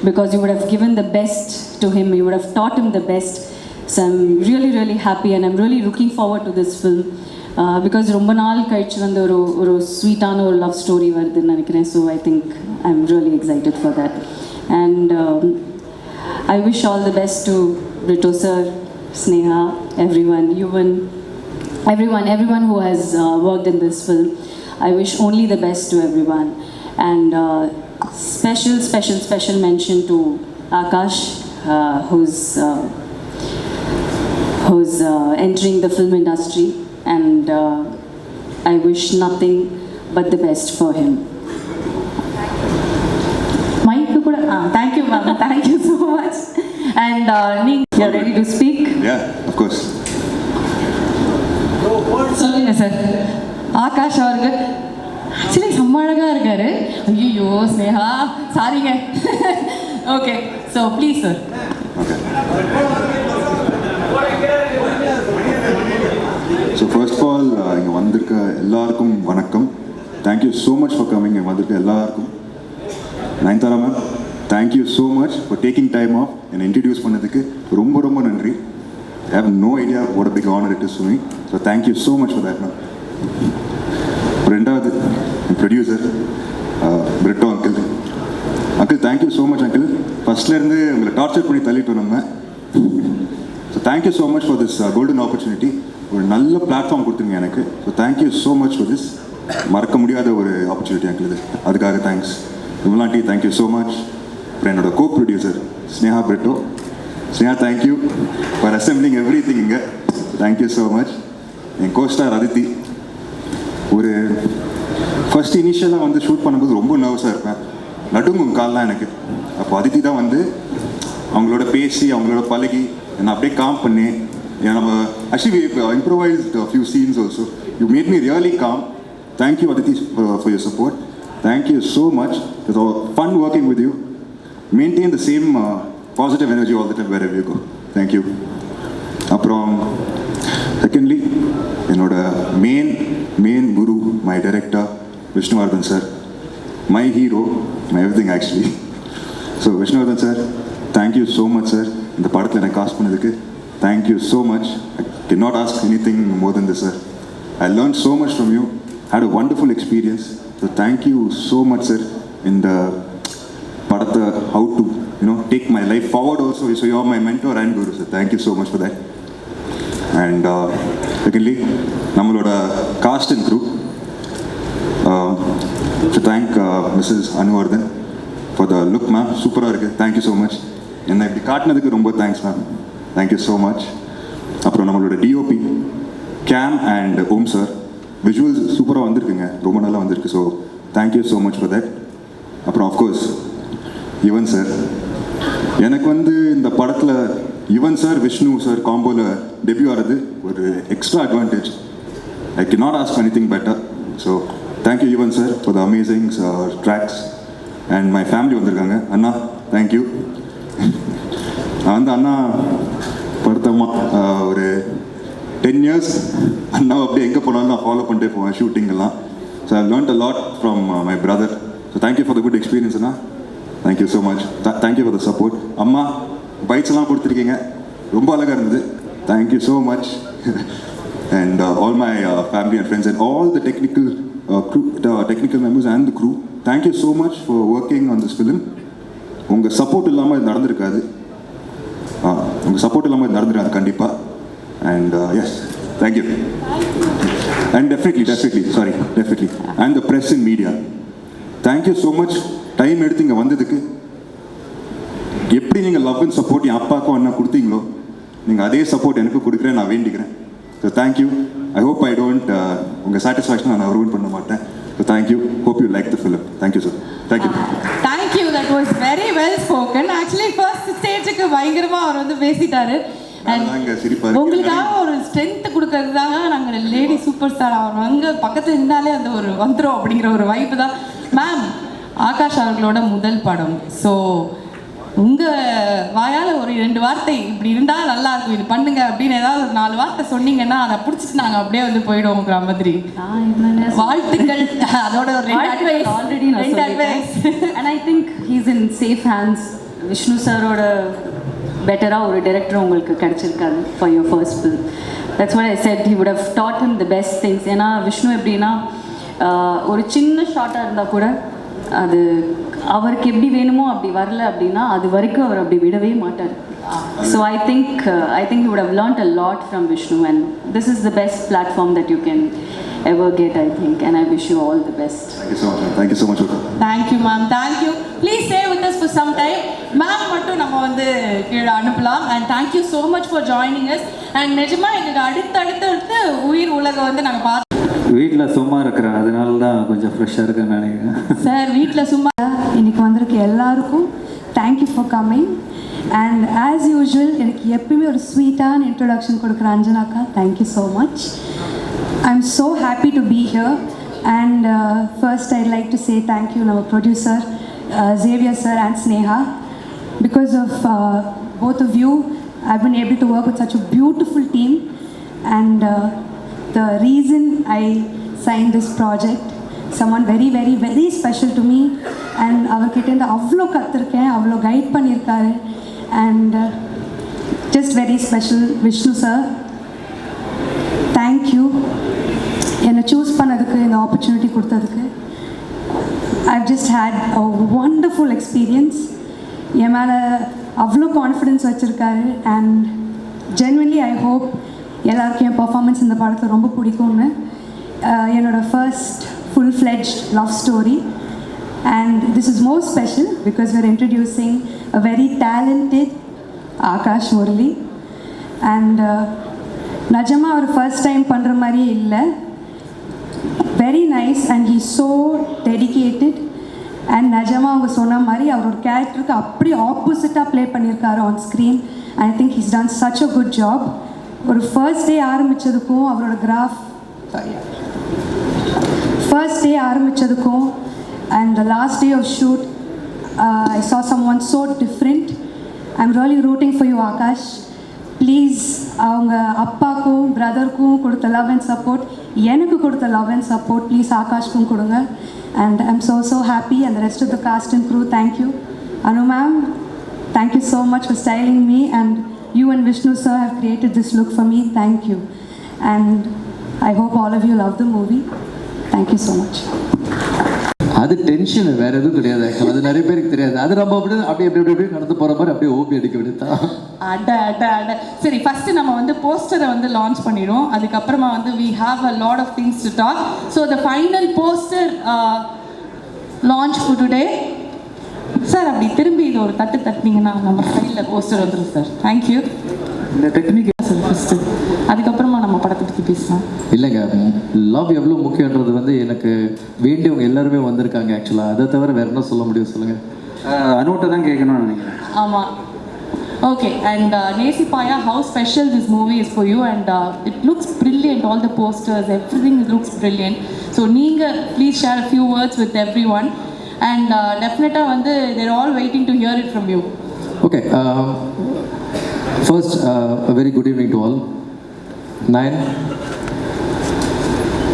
because you would have given the best to him, you would have taught him the best. So I'm really happy, and I'm really looking forward to this film. Because ரொம்ப நாள் கழிச்சு வந்து ஒரு ஸ்வீட்டான ஒரு லவ் ஸ்டோரி வருதுன்னு நினைக்கிறேன். So I think I am really excited for that. And I wish all the best to Brito sir, Sneha, everyone, Yuvan, everyone who has worked in this film. I wish only the best to everyone. And special mention to Akash, who's entering the film industry, and I wish nothing but the best for him. மைக்கு கூட thank you ma'am, thank you so much. And நீங்கள் ready to speak? Yeah, of course. சொல்லுங்க சார். ஆகாஷ் அவர்கள் ஆக்சுவலி செம்ம அழகாக இருக்காரு. ஐயோ ஸ்னேகா சாரிங்க. Okay, so please sir. Okay. So first of all, இங்கே வந்திருக்க எல்லாருக்கும் வணக்கம். Thank you so much for coming. இங்கே வந்திருக்க எல்லாருக்கும். Nayanthara ma'am, thank you so much for taking time off and introduce பண்ணதுக்கு ரொம்ப நன்றி. I have no idea what a big honor it is to me. So thank you so much for that, ma'am. ரெண்டாவது producer Britto uncle thank you so much uncle. ஃபர்ஸ்ட்லேருந்து உங்களை டார்ச்சர் பண்ணி தள்ளிட்டோம் நம்ம. So thank you so much for this golden opportunity. ஒரு நல்ல பிளாட்ஃபார்ம் கொடுத்துருங்க எனக்கு. So thank you so much for this. மறக்க முடியாத ஒரு ஆப்பர்ச்சுனிட்டி அங்கிள் இது. அதுக்காக தேங்க்ஸ். விமலாண்டி தேங்க்யூ ஸோ மச். அப்புறம் என்னோட co producer Sneha Britto. Sneha thank you for assembling everything இங்கே. Thank you so much. என் கோஸ்டார் அதித்தி. ஒரு ஃபர்ஸ்ட் இனிஷியலாக வந்து ஷூட் பண்ணும்போது ரொம்ப நர்வஸாக இருப்பேன், நடுங்கும் கால்லாம் எனக்கு. அப்போ அதித்தி தான் வந்து அவங்களோட பேசி அவங்களோட பழகி என்னை அப்படியே காம் பண்ணி நம்ம actually improvised few scenes also. You made me really calm. Thank you Aditi for your support. Thank you so much. It's fun working with you. Maintain the same positive energy all the time wherever you go. Thank you. அப்புறம் செகண்ட்லி என்னோட மெயின் குரு, my director Vishnuvardhan sir, my hero, my everything actually. So Vishnuvardhan sir, thank you so much sir. இந்த படத்தில் எனக்கு காஸ்ட் பண்ணதுக்கு thank you so much. I can not ask anything more than this sir. I learn so much from you. Had a wonderful experience. So thank you so much sir. இந்த படத்தை how to take my life forward also. So you are my mentor and guru sir. Thank you so much for that. And secondly, நம்மளோட cast and crew, to thank Mrs. Anuvardhan for the look, ma'am. சூப்பராக இருக்குது. Thank you so much. என்னை இப்படி காட்டினதுக்கு ரொம்ப thanks ma'am. Thank you so much. அப்புறம் நம்மளோட டிஓபி கேம் அண்ட் ஓம் சார். விஷுவல்ஸ் சூப்பராக வந்திருக்குங்க, ரொம்ப நல்லா வந்திருக்கு. So thank you so much for that. அப்புறம் ஆஃப்கோர்ஸ் யுவன் சார். எனக்கு வந்து இந்த படத்தில் யுவன் சார் விஷ்ணு சார் காம்போவில் டெபியூ ஆகிறது ஒரு extra advantage. I can not ask anything better. So thank you Yuvan sir for the amazing tracks. And my family வந்திருக்காங்க. அண்ணா தேங்க்யூ. நான் வந்து அண்ணா படுத்தம்மா ஒரு 10 years அண்ணாவை அப்படியே எங்கே போனாலும் நான் ஃபாலோ பண்ணிட்டே போவேன் ஷூட்டிங்கெல்லாம். So I learnt a lot from my brother. So thank you for the good experience அண்ணா. Thank you so much. Thank you for the support. அம்மா பைட்ஸ் எல்லாம் கொடுத்துருக்கீங்க, ரொம்ப அழகாக இருந்தது. Thank you so much. And all my family and friends and all the technical members and the crew, thank you so much for working on this film. உங்கள் சப்போர்ட் இல்லாமல் இது நடந்திருக்காது. உங்கள் சப்போர்ட் இல்லாமல் இது நடந்துருக்காது கண்டிப்பாக. And yes, thank you. And definitely and the press and media, thank you so much. Time எடுத்து இங்கே வந்ததுக்கு. எப்படி நீங்கள் லவ் அண்ட் சப்போர்ட் என் அப்பாவுக்கும் அண்ணா கொடுத்தீங்களோ, நீங்கள் அதே சப்போர்ட் எனக்கு கொடுக்குறேன் நான் வேண்டிக்கிறேன். So thank you. I hope I don't உங்கள் சாட்டிஸ்ஃபேக்ஷன் நான் ரூன் பண்ண மாட்டேன். So thank you. Hope you like the film. Thank you sir. Thank you. Thank you. That was very well spoken. Actually first ஸ்டேஜுக்கு பயங்கரமாக அவர் வந்து பேசிட்டாரு. உங்களுக்காக ஒரு ஸ்ட்ரென்த் கொடுக்கறது தாங்க நாங்கள் லேடி சூப்பர் ஸ்டார். அவர் அங்கே பக்கத்தில் இருந்தாலே அந்த ஒரு வந்துடும் அப்படிங்கிற ஒரு வைப்பு தான். மேம், ஆகாஷ் அவர்களோட முதல் படம். ஸோ உங்கள் வாயால் ஒரு 2 வார்த்தை இப்படி இருந்தால் நல்லா இருக்கும், இது பண்ணுங்க அப்படின்னு ஏதாவது ஒரு 4 வார்த்தை சொன்னீங்கன்னா அதை பிடிச்சிட்டு நாங்கள் அப்படியே வந்து போயிடுவோங்கிற மாதிரி. வாழ்த்துக்கள். அதோட ஒரு already and I think he's in safe hands. Vishnu சாரோட பெட்டராக ஒரு டைரக்டர் உங்களுக்கு கிடச்சிருக்காரு for your first film. That's what I said. He would have taught him the best things. ஏன்னா விஷ்ணு எப்படின்னா ஒரு சின்ன ஷார்ட்டாக இருந்தால் கூட அது அவருக்கு எப்படி வேணுமோ அப்படி வரல அப்படின்னா அது வரைக்கும் அவர் அப்படி விடவே மாட்டார். So I think you would have learnt a lot from Vishnu, and this is the best platform that you can ever get, I think, and I wish you all the best. Thank you so much. Thank you so much. Thank you ma'am, thank you. Please stay with us for some time. Ma'am மட்டும் நம்ம வந்து கீழே அனுப்பலாம். And thank you so much for joining us. And நிஜமா எங்களுக்கு அடுத்து உயிர் உலகம் வந்து நாங்கள் பார்த்து வீட்டில் சும்மா இருக்கிறேன், அதனால தான் கொஞ்சம் ஃப்ரெஷ்ஷாக இருக்குன்னு நினைக்கிறேன். சார் வீட்டில் சும்மா இன்னைக்கு வந்திருக்க எல்லாருக்கும் thank you for coming. And as usual எனக்கு எப்பயுமே ஒரு ஸ்வீட்டான இன்ட்ரொடக்ஷன் கொடுக்குற அஞ்சனாக்கா, thank you so much. I am so happy to be here. And first I like to say thank you நம்ம producer Xavier sir and Sneha. Because of both of you, I've been able to work with such a beautiful team. And the reason I signed this project, someone very very very special to me, and அவர்கிட்ட அவ்வளோ கற்றுருக்கேன், அவ்வளோ கைட் பண்ணியிருக்காரு. And just very special Vishnu sir, thank you என்னை சூஸ் பண்ணதுக்கு, இந்த ஆப்பர்ச்சுனிட்டி கொடுத்ததுக்கு. I've just had a wonderful experience. என் மேலே அவ்வளோ கான்ஃபிடென்ஸ் வச்சுருக்காரு. அண்ட் ஜென்வன்லி ஐ ஹோப் எல்லாருக்கும் என் பர்ஃபார்மன்ஸ் இந்த படத்தில் ரொம்ப பிடிக்கும்னு. என்னோடய first full-fledged love story, and this is more special because we're introducing a very talented Akash Murali. And Najama our first time பண்ணுற மாதிரி இல்லை, very nice, and he's so dedicated. And Najama அவங்க சொன்ன மாதிரி அவரோட கேரக்டருக்கு அப்படி ஆப்போசிட்டாக ப்ளே பண்ணியிருக்காரு on screen. I think he's done such a good job. ஒரு ஃபர்ஸ்ட் டே ஆரம்பித்ததுக்கும் அவரோட ஃபர்ஸ்ட் டே ஆரம்பித்ததுக்கும் and the last day of shoot, I saw someone so different. I'm really rooting for you, Akash. Please, அவங்க அப்பாக்கும் பிரதருக்கும் கொடுத்த லவ் அண்ட் சப்போர்ட், எனக்கு கொடுத்த லவ் அண்ட் சப்போர்ட் ப்ளீஸ் ஆகாஷ்க்கும் கொடுங்க. And I'm so happy, and the rest of the cast and crew, thank you. Anu ma'am, thank you so much for styling me, and you and Vishnu sir have created this look for me. Thank you. And I hope all of you love the movie. Thank you so much. அது டென்ஷன், வேறு எதுவும் கிடையாது. ஆக்சுவலாக அது நிறைய பேருக்கு தெரியாது. அது நம்ம அப்படி நடந்து போகிற மாதிரி அப்படியே ஓபி அடிக்க வேண்டியதான். அட சரி, ஃபஸ்ட்டு நம்ம வந்து போஸ்டரை வந்து லான்ச் பண்ணிடுவோம். அதுக்கப்புறமா வந்து we have a lot of things to talk. So the final poster launch for today. Sir அப்படி திரும்பி இது ஒரு தட்டினீங்கன்னா நம்ம சைடில் போஸ்டர் வந்துடும் சார். தேங்க்யூ. இந்த டெக்னிக் சார் ஃபஸ்ட்டு, அதுக்கப்புறமா நம்ம படத்தை பற்றி பேசலாம். இல்லைங்க, லவ் எவ்வளோ முக்கியன்றது வந்து எனக்கு வேண்டியவங்க எல்லாருமே வந்திருக்காங்க. ஆக்சுவலாக அதை தவிர வேறு என்ன சொல்ல முடியும் சொல்லுங்கள். அனுட்ட தான் கேட்கணும்னு நினைக்கிறேன். ஆமாம், okay. And Nesipaya, how special this movie is for you, and it looks brilliant, all the posters, everything looks brilliant. So Neenga, please share a few words with everyone, and definitely வந்து they're all waiting to hear it from you. Okay, first a very good evening to all. Nine,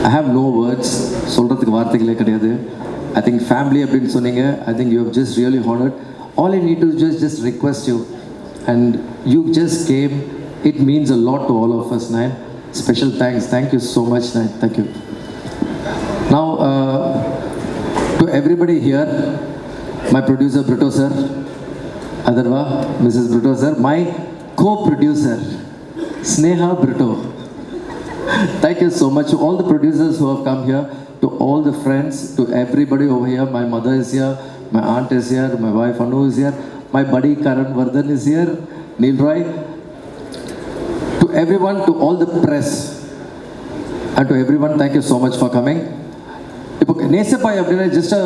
I have no words, சொல்கிறதுக்கு வார்த்தைகளே கிடையாது. I think family அப்படின்னு சொன்னீங்க. I think you have just really honored. All I need to just request you, and you just came. It means a lot to all of us, Nine. Special thanks. Thank you so much, Nine. Thank you. Now, to everybody here, my producer Brito sir, Adarva, Mrs. Brito sir, my co-producer Sneha Brito. Thank you so much to all the producers who have come here, to all the friends, to everybody over here. My mother is here, my aunt is here, my wife Anu is here, my buddy Karan Vardhan is here, Neil Roy. To everyone, to all the press, and to everyone, thank you so much for coming. இப்போ நேசப்பாய் அப்படின்னா just a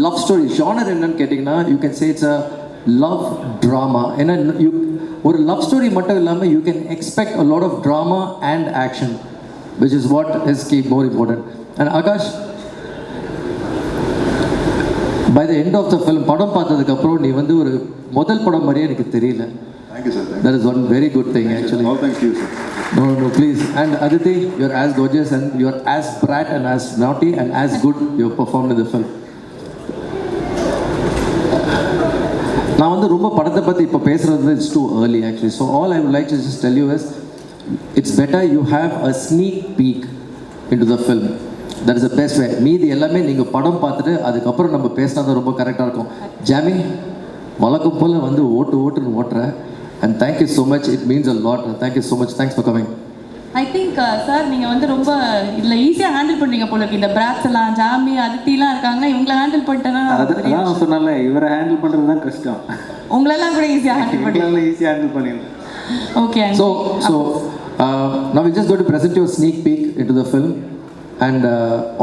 love story. Genre என்னன்னு கேட்டிங்கன்னா, you can say it's a love drama. ஏன்னா ஒரு லவ் ஸ்டோரி மட்டும் இல்லாமல் you can expect a lot of drama and action, which is what is more important. And Akash, by the end of the film, படம் பார்த்ததுக்கப்புறம் நீ வந்து ஒரு முதல் படம் மாதிரியே எனக்கு தெரியல. Thank you, sir. That is one very good thing, actually. All thanks to you, sir. No, please. And Aditi, you're as gorgeous and you're as bright and as naughty and as good you performed in the film. நான் வந்து ரொம்ப படத்தை பற்றி இப்போ பேசுகிறது it's too early actually. So all I would like to just tell you is it's better you have a sneak peak into the film. That is the best way. மீதி எல்லாமே நீங்கள் படம் பார்த்துட்டு அதுக்கப்புறம் நம்ம பேசினா தான் ரொம்ப கரெக்டாக இருக்கும். ஜாமி வழக்கம் போல் வந்து ஓட்டுன்னு ஓட்டுறேன். And thank you so much, it means a lot. Thank you so much, thanks for coming. I think sir நீங்கள் வந்து ரொம்ப இதில் ஈஸியாக ஹேண்டில் பண்ணுறீங்க போல இருக்கு. இந்த பிராக்ஸ் எல்லாம் ஜாமி அதித்திலாம் இருக்காங்கன்னா இவங்களை ஹேண்டில் பண்ணிட்டேன்னா அதான் சொன்னால இவரை ஹேண்டில் பண்ணுறது தான் கஷ்டம். உங்களெல்லாம் கூட ஈஸியாக ஹேண்டில் பண்ணி ஈஸியாக ஹேண்டில் பண்ணிடலாம். Okay. So now we're just going to present you a sneak peek into the film, and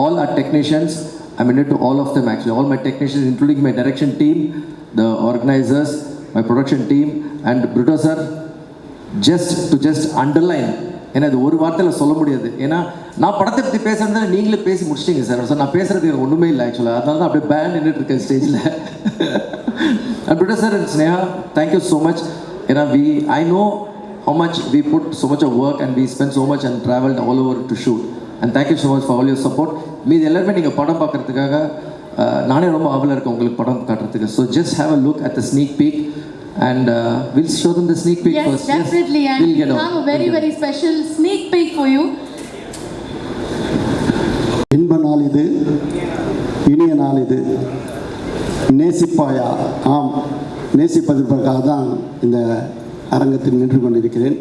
all our technicians, I'm indebted to all of them actually, all my technicians including my direction team, the organizers, my production team, and Brito sir, just underline, ஏன்னா இது ஒரு வார்த்தையில் சொல்ல முடியாது. ஏன்னா நான் படத்தை பற்றி பேசுறதுனால நீங்களே பேசி முடிச்சிட்டிங்க சார். ஸோ நான் பேசுறதுக்கு எனக்கு ஒன்றுமே இல்லை ஆக்சுவலாக. அதனால தான் அப்படியே பேன் நின்றுட்டு இருக்கேன் ஸ்டேஜில். And Brito sir and Sneha, thank you so much. ஏன்னா I know how much we put so much of work and we spent so much and traveled all over to shoot, and thank you so much for all your support. மீது எல்லாருமே நீங்கள் படம் பார்க்குறதுக்காக நானே ரொம்ப ஆவலாக இருக்கேன் உங்களுக்கு படம் காட்டுறதுக்கு. So just have a look at the sneak peek and we'll show them the sneak peek first. Yes, definitely. And we'll we have a very special sneak peek for you. இன்ப நாள் இது, இனிய நாள் இது. நேசிப்பாயா? ஆம், நேசிப்பதற்காக தான் இந்த அரங்கத்தில் நின்று கொண்டிருக்கிறேன்.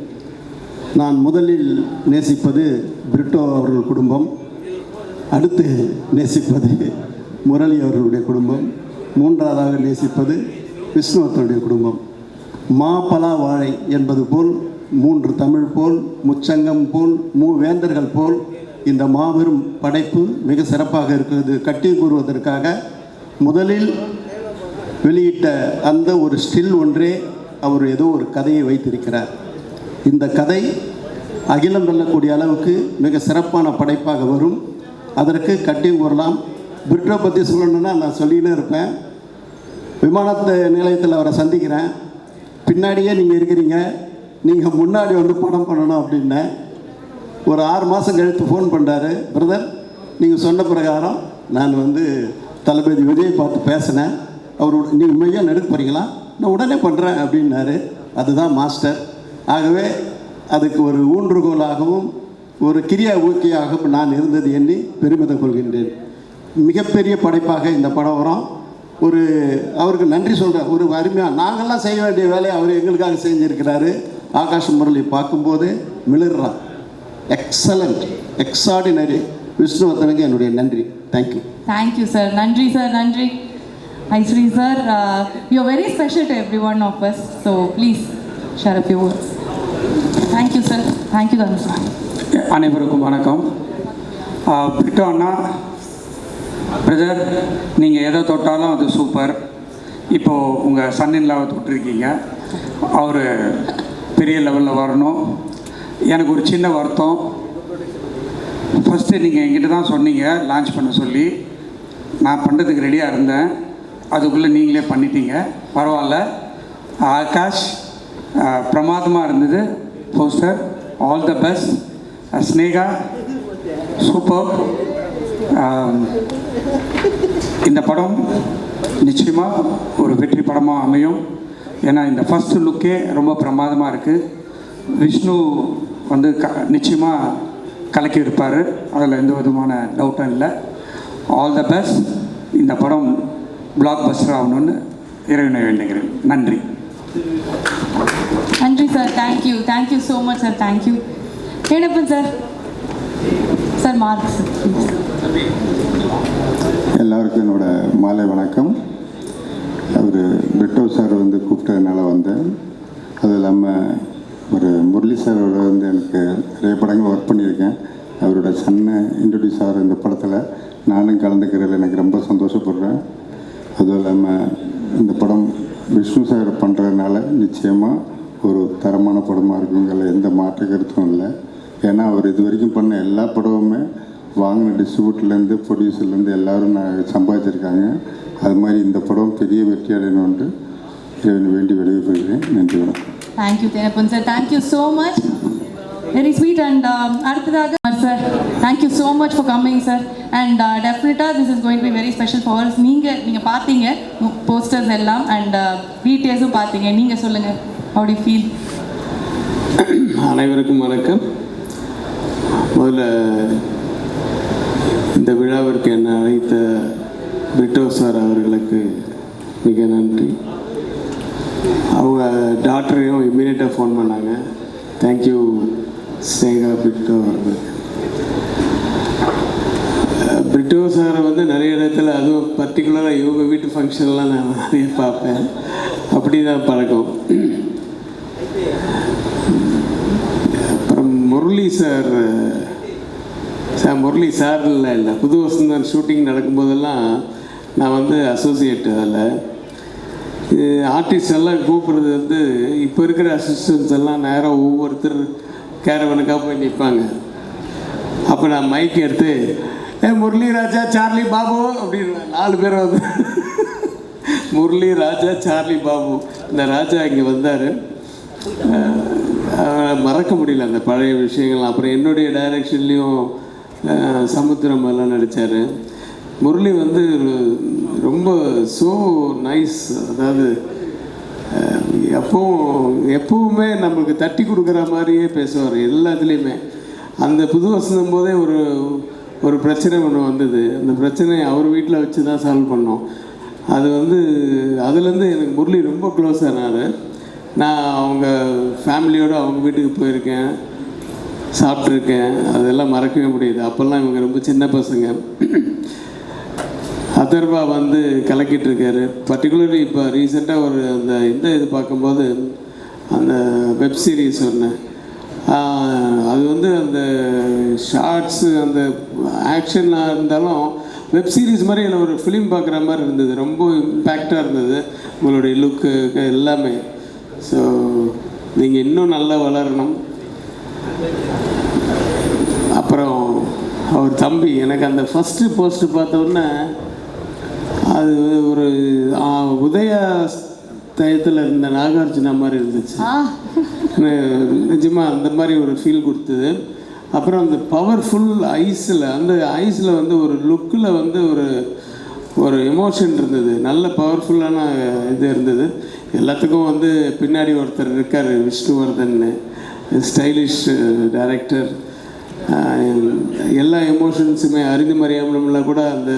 நான் முதலில் நேசிப்பது பிரிட்டோ அவர்கள் குடும்பம், அடுத்து நேசிப்பது முரளி அவர்களுடைய குடும்பம், மூன்றாவதாக நேசிப்பது விஷ்ணுவர்தனுடைய குடும்பம். மா பலா வாழை என்பது போல், மூன்று தமிழ் போல், முச்சங்கம் போல், மூவேந்தர்கள் போல் இந்த மாபெரும் படைப்பு மிக சிறப்பாக இருக்கிறது. கட்டி கூறுவதற்காக முதலில் வெளியிட்ட அந்த ஒரு ஸ்டில் ஒன்றே அவர் ஏதோ ஒரு கதையை வைத்திருக்கிறார். இந்த கதை அகிலம் வெல்லக்கூடிய அளவுக்கு மிக சிறப்பான படைப்பாக வரும். அதற்கு கட்டி கூறலாம். பிரிட்டோ பற்றி சொல்லணுன்னா நான் சொல்லிக்கிட்டே இருப்பேன். விமானத்து நிலையத்தில் அவரை சந்திக்கிறேன். பின்னாடியே நீங்கள் இருக்கிறீங்க, நீங்கள் முன்னாடி வந்து படம் பண்ணணும் அப்படின்னேன். ஒரு 6 மாதம் கழித்து ஃபோன் பண்ணுறாரு, பிரதர் நீங்கள் சொன்ன பிரகாரம் நான் வந்து தளபதி விஜயை பார்த்து பேசினேன், அவரோட நீங்கள் மையம் நடுக்க போகிறீங்களா, நான் உடனே பண்ணுறேன் அப்படின்னாரு. அதுதான் மாஸ்டர். ஆகவே அதுக்கு ஒரு ஊன்றுகோலாகவும் ஒரு கிரியா ஊக்கியாகவும் நான் இருந்தது எண்ணி பெருமிதம் கொள்கின்றேன். மிகப்பெரிய படைப்பாக இந்த படம் வரும். ஒரு அவருக்கு நன்றி சொல்கிறேன். ஒரு அருமையாக நாங்கள்லாம் செய்ய வேண்டிய வேலையை அவர் எங்களுக்காக செஞ்சுருக்கிறாரு. ஆகாஷ் முரளி பார்க்கும்போது மிளறான். எக்ஸலண்ட், எக்ஸார்டினரி. விஷ்ணுவர்தனுக்கு என்னுடைய நன்றி. தேங்க்யூ. Thank you sir. நன்றி சார், நன்றி. Isari sir, you are very special to every one of us. So please share a few words. Thank you sir. Thank you Dhanush sir. அனைவருக்கும் வணக்கம். பிரிட்டோ அண்ணா, பிரதர், நீங்கள் எதை தொட்டாலும் அது சூப்பர். இப்போது உங்கள் சன்னின்லாவை தொட்டிருக்கீங்க, அவர் பெரிய லெவலில் வரணும். எனக்கு ஒரு சின்ன வருத்தம். ஃபஸ்ட்டு நீங்கள் என்கிட்ட தான் சொன்னீங்க லான்ச் பண்ண சொல்லி, நான் பண்ணுறதுக்கு ரெடியாக இருந்தேன். அதுக்குள்ளே நீங்களே பண்ணிட்டீங்க, பரவாயில்ல. ஆகாஷ் பிரமாதமாக இருந்தது poster. All the best. Sneha super. இந்த படம் நிச்சயமாக ஒரு வெற்றி படமாக அமையும். ஏன்னா இந்த ஃபஸ்ட்டு லுக்கே ரொம்ப பிரமாதமாக இருக்குது. விஷ்ணு வந்து நிச்சயமாக கலக்கி இருப்பார், அதில் எந்த விதமான டவுட்டும் இல்லை. All the best. இந்த படம் பிளாக் பஸ்டர் ஆகணும்னு இறைவனை வேண்டுகிறேன். நன்றி. நன்றி sir. Thank you. Thank you so much sir. Thank you. Kedappan sir. Sir Mark sir. எல்லாருக்கும் என்னோட மாலை வணக்கம். அவர் பிரிட்டோ சார் வந்து கூப்பிட்டதுனால வந்தேன். அது இல்லாமல் ஒரு முரளி சாரோட வந்து எனக்கு நிறைய படங்கள் ஒர்க் பண்ணியிருக்கேன். அவரோட சன்னை இன்ட்ரடியூஸ் ஆகிற இந்த படத்தில் நானும் கலந்துக்கிறதுல எனக்கு ரொம்ப சந்தோஷப்படுறேன். அதுவும் இல்லாமல் இந்த படம் விஷ்ணு சார் பண்ணுறதுனால நிச்சயமாக ஒரு தரமான படமாக இருக்குங்கிற எந்த மாற்று கருத்தும் இல்லை. ஏன்னா அவர் இது வரைக்கும் பண்ண எல்லா படமுமே வாங்கின டிஸ்ட்ரிபியூட்டர்லேருந்து ப்ரொடியூசர்லேருந்து எல்லோரும் சம்பாதிச்சிருக்காங்க. அது மாதிரி இந்த படம் பெரிய வெற்றி அடையணும்னு இறைவனை வேண்டி விடைபெறுகிறேன். நன்றி, வணக்கம். Thank you Thenappan sir. Thank you so much. Very sweet. And அடுத்ததாக sir, thank you so much for coming sir. And டெஃபினட்டாக this is going to be very special for us. நீங்கள் பார்த்தீங்க போஸ்டர்ஸ் எல்லாம் அண்ட் டீட்டெயில்ஸும் பார்த்தீங்க. நீங்கள் சொல்லுங்கள், ஹவ் டு யூ ஃபீல்? அனைவருக்கும் வணக்கம். முதல்ல இந்த விழாவிற்கு என்னை அழைத்த பிரிட்டோ சார் அவர்களுக்கு மிக நன்றி. அவங்க டாக்டரையும் இம்மீடியட்டாக ஃபோன் பண்ணாங்க. தேங்க்யூ ஸ்னேகா பிரிட்டோ அவர்களுக்கு. பிரிட்டோ சாரை வந்து நிறைய இடத்துல, அதுவும் பர்டிகுலராக இவங்க வீட்டு ஃபங்க்ஷன்லாம் நான் நிறைய பார்ப்பேன். அப்படி தான் பழக்கம். அப்புறம் முரளி சார் முரளி சார் இல்லை புது வசந்தன் ஷூட்டிங் நடக்கும்போதெல்லாம் நான் வந்து அசோசியேட். அதில் ஆர்டிஸ்ட் எல்லாம் கூப்பிட்றது வந்து இப்போ இருக்கிற அசிஸ்டன்ஸ் எல்லாம் நேராக ஒவ்வொருத்தர் கேரவனுக்காக போய் நிற்பாங்க. அப்போ நான் மைக் எடுத்து முரளி ராஜா சார்லி பாபு அப்படின்னு 4 பேர் வந்து முரளி ராஜா சார்லி பாபு. இந்த ராஜா இங்கே வந்தார். மறக்க முடியல அந்த பழைய விஷயங்கள். அப்புறம் என்னுடைய டைரக்ஷன்லேயும் சமுத்திரம் எல்லாம் நடித்தார். முரளி வந்து ரொம்ப ஸோ நைஸ். அதாவது எப்பவுமே நம்மளுக்கு தட்டி கொடுக்குற மாதிரியே பேசுவார் எல்லாத்துலேயுமே. அந்த புது வசந்தம் போதே ஒரு பிரச்சனை ஒன்று வந்தது. அந்த பிரச்சனையை அவர் வீட்டில் வச்சு தான் சால்வ் பண்ணோம். அது வந்து அதுலேருந்து எனக்கு முரளி ரொம்ப க்ளோஸ் ஆனார். நான் அவங்க ஃபேமிலியோடு அவங்க வீட்டுக்கு போயிருக்கேன், சாப்பிட்ருக்கேன். அதெல்லாம் மறக்கவே முடியுது. அப்போல்லாம் இவங்க ரொம்ப சின்ன பசங்க. அதர்வா வந்து கலக்கிட்டு இருக்காரு. பர்டிகுலர்லி இப்போ ரீசெண்டாக இந்த இது பார்க்கும்போது அந்த வெப் சீரிஸ் ஒன்று, அது வந்து அந்த ஷார்ட்ஸு அந்த ஆக்ஷனாக இருந்தாலும் வெப் சீரிஸ் மாதிரி எனக்கு ஒரு ஃபிலிம் பார்க்குற மாதிரி இருந்தது. ரொம்ப இம்பேக்டாக இருந்தது உங்களுடைய லுக்கு எல்லாமே. ஸோ நீங்கள் இன்னும் நல்லா வளரணும். அப்புறம் அவர் தம்பி எனக்கு அந்த ஃபஸ்ட்டு போஸ்ட்டு பார்த்த உடனே அது ஒரு உதயா டயத்தில் இருந்த நாகார்ஜுனா மாதிரி இருந்துச்சு. நிஜமாக அந்த மாதிரி ஒரு ஃபீல் கொடுத்தது. அப்புறம் அந்த பவர்ஃபுல் ஐஸில் வந்து ஒரு லுக்கில் வந்து ஒரு எமோஷன் இருந்தது. நல்ல பவர்ஃபுல்லான இது இருந்தது. எல்லாத்துக்கும் வந்து பின்னாடி ஒருத்தர் இருக்கார், விஷ்ணுவர்தன், ஸ்டைலிஷ் டைரக்டர். எல்லா எமோஷன்ஸுமே அறிந்து மறியாமலாம் கூட அந்த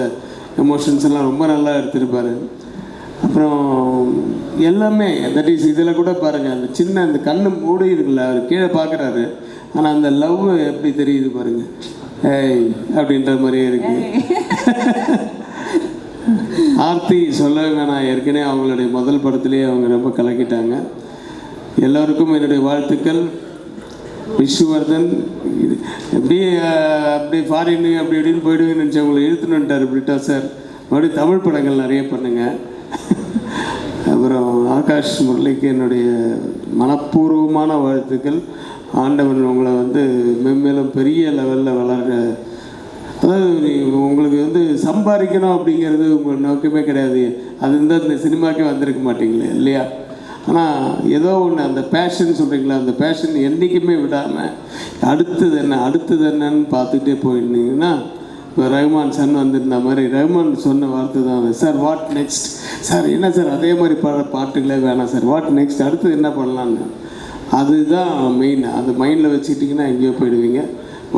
எமோஷன்ஸ் எல்லாம் ரொம்ப நல்லா எடுத்திருப்பார். அப்புறம் எல்லாமே தட் இஸ் இதில் கூட பாருங்கள், அந்த சின்ன அந்த கண்ணு மூடி இருக்குல்ல, அவர் கீழே பார்க்குறாரு, ஆனால் அந்த லவ் எப்படி தெரியுது பாருங்கள், ஏய் அப்படின்ற மாதிரியே இருக்குது. ஆர்த்தி சொல்லவே வேணாம், ஏற்கனவே அவங்களுடைய முதல் படத்துலேயே அவங்க ரொம்ப கலக்கிட்டாங்க. எல்லோருக்கும் என்னுடைய வாழ்த்துக்கள். விஷ்ணுவர்தன் அப்படியே ஃபாரின் அப்படி இப்படின்னு போயிடுவேன்னு நினச்சி அவங்களை இழுத்துன்னு வந்துட்டார் பிரிட்டோ சார். மறுபடியும் தமிழ் படங்கள் நிறைய பண்ணுங்கள். அப்புறம் ஆகாஷ் முரளிக்கு என்னுடைய மனப்பூர்வமான வாழ்த்துக்கள். ஆண்டவன் உங்களை வந்து மென்மேலும் பெரிய லெவலில் வளர்ற, அதாவது உங்களுக்கு வந்து சம்பாதிக்கணும் அப்படிங்கிறது உங்கள் நோக்கமே கிடையாது. அது இருந்தால் இந்த சினிமாக்கே வந்திருக்க மாட்டீங்களே இல்லையா? ஆனால் ஏதோ ஒன்று அந்த பேஷன் சொல்கிறீங்களா, அந்த பேஷன் என்றைக்குமே விடாமல் அடுத்தது என்னன்னு பார்த்துட்டே போயிருந்தீங்கன்னா, இப்போ ரஹ்மான் சன் வந்திருந்த மாதிரி ரஹ்மான் சொன்ன வார்த்தை தான் சார், வாட் நெக்ஸ்ட் சார், என்ன சார் அதே மாதிரி பாட்டுகளே வேணாம் சார், வாட் நெக்ஸ்ட் அடுத்தது என்ன பண்ணலான்னு. அதுதான் மெயின். அது மைண்டில் வச்சுக்கிட்டிங்கன்னா எங்கேயோ போயிடுவீங்க.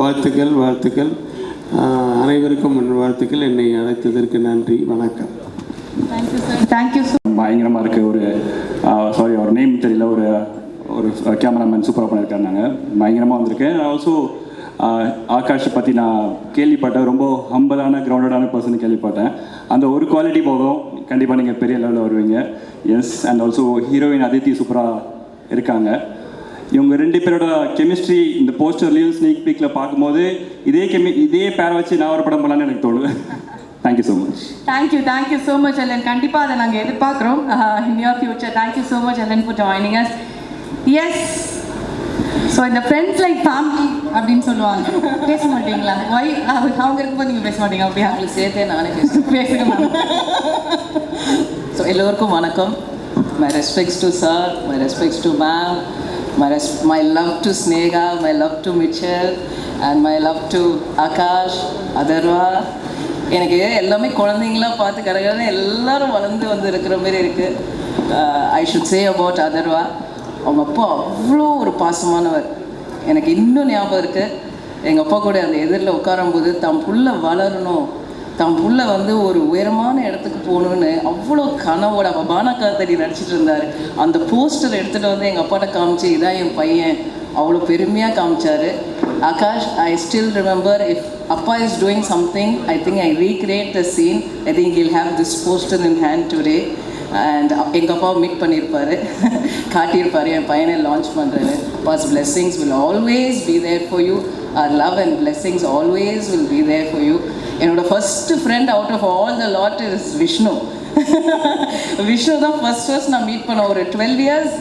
வாழ்த்துக்கள் அனைவருக்கும் வாழ்த்துக்கள். என்னை அழைத்ததற்கு நன்றி. வணக்கம். Thank you sir. Thank you sir. பயங்கரமாக இருக்குது. ஒரு நேம் தெரியல, ஒரு கேமராமேன் சூப்பராக பண்ணியிருக்காரு. நாங்கள் பயங்கரமாக வந்திருக்கேன். ஆல்சோ ஆகாஷை பற்றி நான் கேள்விப்பட்டேன். ரொம்ப ஹம்பலான கிரவுண்டடான பர்சன் கேள்விப்பட்டேன். அந்த ஒரு குவாலிட்டி போகும், கண்டிப்பாக நீங்கள் பெரிய லெவலில் வருவீங்க. Yes. And also heroine Aditi சூப்பராக இருக்காங்க. இவங்க 2 பேரோட கெமிஸ்ட்ரி இந்த போஸ்டர்லேயும் ஸ்னீக் பீக்கில் பார்க்கும்போது இதே பேரை வச்சு நான் ஒரு படம் பண்ணலான்னு எனக்கு தோணுது. Thank you so much. Thank you so much Alan. கண்டிப்பாக அதை நாங்கள் எதிர்பார்க்குறோம் in your future. Thank you so much Alan for joining us. Yes. So இந்த ஃப்ரெண்ட்ஸ் லைக் ஃபேமிலி அப்படின்னு சொல்லுவாங்க. பேச மாட்டீங்களா? அவங்க இருக்கும்போது நீங்கள் பேச மாட்டீங்க அப்படியா? அவங்களுக்கு சேர்த்தே நானே பேசுகிறேன். ஸோ எல்லோருக்கும் வணக்கம். My respects to sir, my respects to ma'am, my love to Snega, my love to Mitchell, and my love to Akash, Adarva. எனக்கு எல்லாமே குழந்தைங்களாம் பார்த்து கடற்கரை எல்லாரும் வளர்ந்து வந்து இருக்கிற மாதிரி இருக்குது. I should say about Atharva. அவங்க அப்பா அவ்வளோ ஒரு பாசமானவர். எனக்கு இன்னும் ஞாபகம் இருக்குது, எங்கள் அப்பா கூட அந்த எதிரில் உட்காரும்போது தம் புள்ள வளரணும், தம் புள்ள வந்து ஒரு உயரமான இடத்துக்கு போகணுன்னு அவ்வளோ கனவோட பானகாத்தடி நடிச்சிட்டு இருந்தார். அந்த போஸ்டர் எடுத்துகிட்டு வந்து எங்கள் அப்பாட்ட காமிச்சு, இதான் என் பையன், அவ்வளோ பெருமையாக காமிச்சார். Akash, I still remember, if Appa is doing something, I think I recreate the scene. I think he'll have this poster in hand today. And எங்கள் அப்பாவை மீட் பண்ணியிருப்பார், காட்டியிருப்பார் என் பையனை லான்ச் பண்ணுறேன்னு. Appa's blessings will always be there for you. Our love and blessings always will be there for you. என்னோட first friend out of all the lot is Vishnu. Vishnu தான் ஃபஸ்ட் நான் மீட் பண்ண ஒரு 12 years.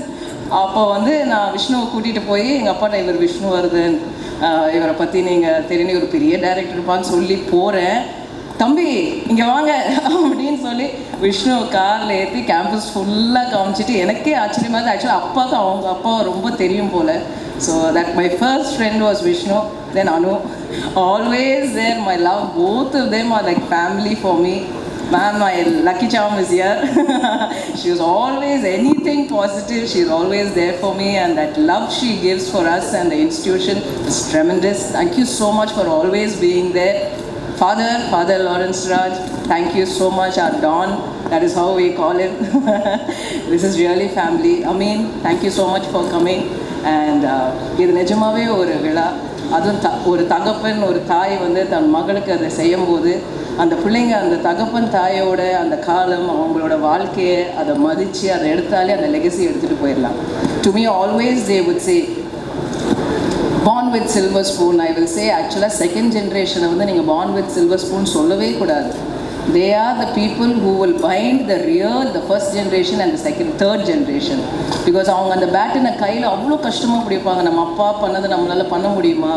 அப்போ வந்து நான் விஷ்ணுவை கூட்டிகிட்டு போய் எங்கள் அப்பாட்ட இவர் விஷ்ணு வருதுன்னு, இவரை பற்றி நீங்கள் தெரியும், ஒரு பெரிய டைரக்டர் இருப்பான்னு சொல்லி போகிறேன். தம்பி இங்கே வாங்க அப்படின்னு சொல்லி விஷ்ணு காரில் ஏற்றி கேம்பஸ் ஃபுல்லாக காமிச்சிட்டு, எனக்கே ஆச்சரியமாக இருந்தது. ஆக்சுவலாக அப்பாவுக்கு அவங்க அப்பாவை ரொம்ப தெரியும் போல். So that my first friend was Vishnu, then Anu. Always there, my love, both of them are like family for me. Ma'am, my lucky charm is here. She was always anything positive. She is always there for me, and that love she gives for us and the institution is tremendous. Thank you so much for always being there. Father Lawrence Raj, thank you so much. Our Don, that is how we call him. This is really family. Amin, thank you so much for coming. And இது நிஜமாவே ஒரு விழா. அதுவும் ஒரு தகப்பன் ஒரு தாய் வந்து தன் மகளுக்கு அதை செய்யும்போது அந்த பிள்ளைங்க அந்த தகப்பன் தாயோட அந்த காலம் அவங்களோட வாழ்க்கையை அதை மதித்து அதை எடுத்தாலே அந்த லெகசி எடுத்துகிட்டு போயிடலாம். To me always they would say born with silver spoon. I will say ஆக்சுவலாக செகண்ட் ஜென்ரேஷனை வந்து நீங்கள் born with silver spoon சொல்லவே கூடாது. They are the people who will bind the rear, the first generation and the third generation. Because அவங்க அந்த பேட்டினை கையில் அவ்வளோ கஷ்டமாக பிடிப்பாங்க. நம்ம அப்பா பண்ணதை நம்மளால் பண்ண முடியுமா,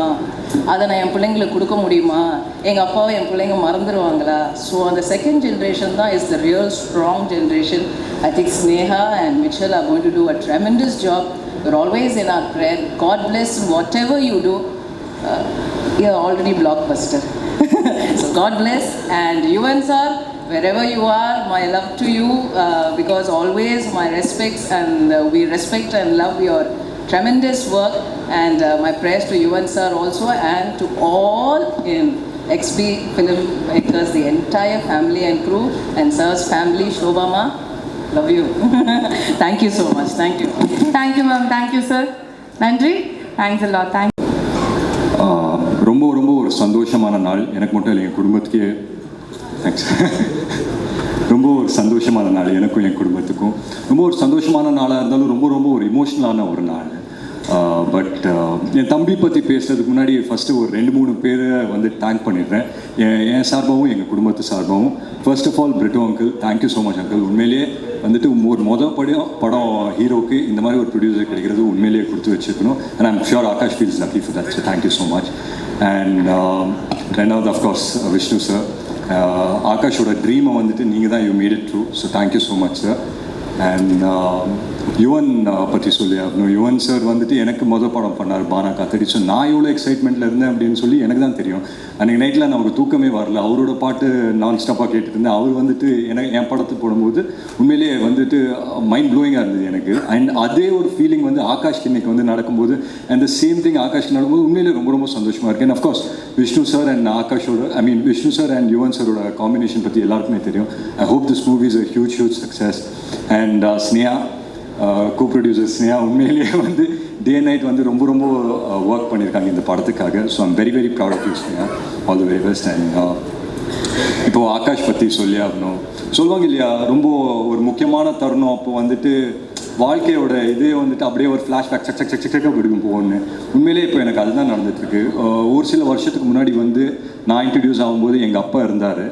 அதை நான் என் பிள்ளைங்களுக்கு கொடுக்க முடியுமா, எங்கள் அப்பாவை என் பிள்ளைங்க மறந்துடுவாங்களா. ஸோ அந்த செகண்ட் ஜென்ரேஷன் தான் is the real strong generation. I think Sneha and Mitchell are going to do a tremendous job. You're always in our prayer. God bless whatever you do. You're already blockbuster. So God bless. And Yuvan sir, wherever you are, my love to you, because always my respects, and we respect and love your tremendous work. And my prayers to Yuvan sir also, and to all in XB Filmmakers, the entire family and crew, and sir's family, Shobama. Love you. Thank you so much. Thank you. Thank you ma'am. Thank you sir. நன்றி. Thanks a lot. Thank you. ரொம்ப ரொம்ப ஒரு சந்தோஷமான நாள் எனக்கு மட்டும் இல்லை, என் குடும்பத்துக்கே. தேங்க்ஸ். ரொம்ப ஒரு சந்தோஷமான நாள் எனக்கும் என் குடும்பத்துக்கும். ரொம்ப ஒரு சந்தோஷமான நாளாக இருந்தாலும் ரொம்ப ரொம்ப ஒரு இமோஷ்னலான ஒரு நாள். பட் என் தம்பி பற்றி பேசுகிறதுக்கு முன்னாடி ஃபஸ்ட்டு ஒரு 2-3 பேரை வந்து தேங்க் பண்ணிடுறேன். என் சார்பாகவும் எங்கள் குடும்பத்து சார்பாகவும். First of all Britto uncle, thank you so much uncle. உண்மையிலேயே வந்துட்டு ஒரு படம் ஹீரோக்கு இந்த மாதிரி ஒரு ப்ரொடியூசர் கிடைக்கிறது உண்மையிலேயே கொடுத்து வச்சுருக்கணும். And I'm sure Akash feels lucky for that. So thank you so much. And ரெண்டாவது அஃப்கோர்ஸ் விஷ்ணு சார், ஆகாஷோட ட்ரீமை வந்துட்டு நீங்கள் தான் you made it true. So thank you so much sir. And Yuvan பற்றி சொல்லி ஆகணும். யுவன் சார் வந்துட்டு எனக்கு படம் பண்ணார் பானா காத்தடி. ஸோ நான் எவ்வளோ எக்ஸைட்மெண்ட்டில் இருந்தேன் அப்படின்னு சொல்லி எனக்கு தான் தெரியும். அன்றைக்கி நைட்டில் நமக்கு தூக்கமே வரல, அவரோட பாட்டு நான் ஸ்டாப்பாக கேட்டுட்டு இருந்தேன். அவர் வந்துட்டு என் படத்துக்கு போடும்போது உண்மையிலேயே வந்துட்டு மைண்ட் ப்ளோயிங்காக இருந்தது எனக்கு. அண்ட் அதே ஒரு ஃபீலிங் வந்து ஆகாஷ்க்கு இன்னைக்கு வந்து நடக்கும்போது, அண்ட் த சேம் திங் ஆகாஷ்க்கு நடக்கும்போது உண்மையிலே ரொம்ப ரொம்ப சந்தோஷமாக இருக்குது. And of course Vishnu sir and ஆகாஷோட விஷ்ணு சார் அண்ட் யுவன் சாரோட காம்பினேஷன் பற்றி எல்லாருக்குமே தெரியும். I hope this movie is a huge success. And Sneha, co-producer Sneha உண்மையிலேயே வந்து டே நைட் வந்து ரொம்ப ரொம்ப ஒர்க் பண்ணியிருக்காங்க இந்த படத்துக்காக. So I'm very very proud of you Sneha. All the very best. And இப்போது ஆகாஷ் பற்றி சொல்லி ஆகணும். சொல்லுவாங்க இல்லையா, ரொம்ப ஒரு முக்கியமான தருணம் அப்போ வந்துட்டு வாழ்க்கையோட இதே வந்துட்டு அப்படியே ஒரு ஃப்ளாஷ்பேக் சக்க பிடிக்கும் போகணுன்னு. உண்மையிலே இப்போ எனக்கு அதுதான் நடந்துகிட்ருக்கு. ஒரு சில வருஷத்துக்கு முன்னாடி வந்து நான் இன்ட்ரடியூஸ் ஆகும்போது எங்கள் அப்பா இருந்தார்.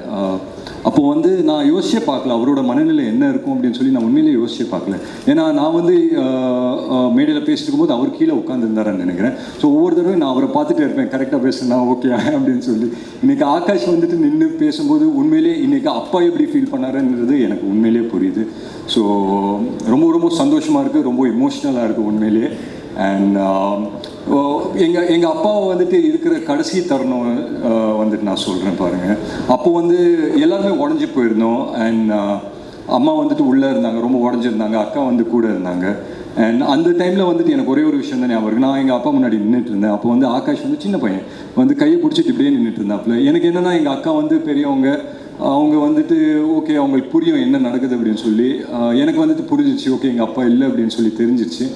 அப்போது வந்து நான் யோசிச்சே பார்க்கல அவரோட மனநிலை என்ன இருக்கும் அப்படின்னு சொல்லி நான் உண்மையிலேயே யோசிச்சே பார்க்கல. ஏன்னா நான் வந்து மேடையில் பேசிட்டு இருக்கும்போது அவர் கீழே உட்காந்துருந்தாருன்னு நினைக்கிறேன். ஸோ ஒவ்வொரு தடவை நான் அவரை பார்த்துட்டே இருப்பேன், கரெக்டாக பேசுனா ஓகே அப்படின்னு சொல்லி. இன்றைக்கி ஆகாஷ் வந்துட்டு நின்று பேசும்போது உண்மையிலேயே இன்றைக்கி அப்பா எப்படி ஃபீல் பண்ணாருன்றது எனக்கு உண்மையிலேயே புரியுது. ஸோ ரொம்ப ரொம்ப சந்தோஷமாக இருக்குது, ரொம்ப இமோஷ்னலாக இருக்குது உண்மையிலேயே. அண்ட் எங்கள் அப்பாவை வந்துட்டு இருக்கிற கடைசி தருணம் வந்துட்டு நான் சொல்கிறேன் பாருங்கள். அப்போ வந்து எல்லாருமே உடஞ்சி போயிருந்தோம். அண்ட் அம்மா வந்துட்டு உள்ளே இருந்தாங்க, ரொம்ப உடஞ்சிருந்தாங்க. அக்கா வந்து கூட இருந்தாங்க. அண்ட் அந்த டைமில் வந்துட்டு எனக்கு ஒரே ஒரு விஷயம் தான் ஞாபகம் இருக்குது. நான் எங்கள் அப்பா முன்னாடி நின்றுட்டு இருந்தேன். அப்போ வந்து ஆகாஷ் வந்து சின்ன பையன் வந்து கையை பிடிச்சிட்டு இப்படியே நின்றுட்டு இருந்தாப்புல. எனக்கு என்னென்னா எங்கள் அக்கா வந்து பெரியவங்க, அவங்க வந்துட்டு ஓகே அவங்களுக்கு புரியும் என்ன நடக்குது அப்படின்னு சொல்லி. எனக்கு வந்துட்டு புரிஞ்சிச்சு, ஓகே எங்கள் அப்பா இல்லை அப்படின்னு சொல்லி தெரிஞ்சிச்சு.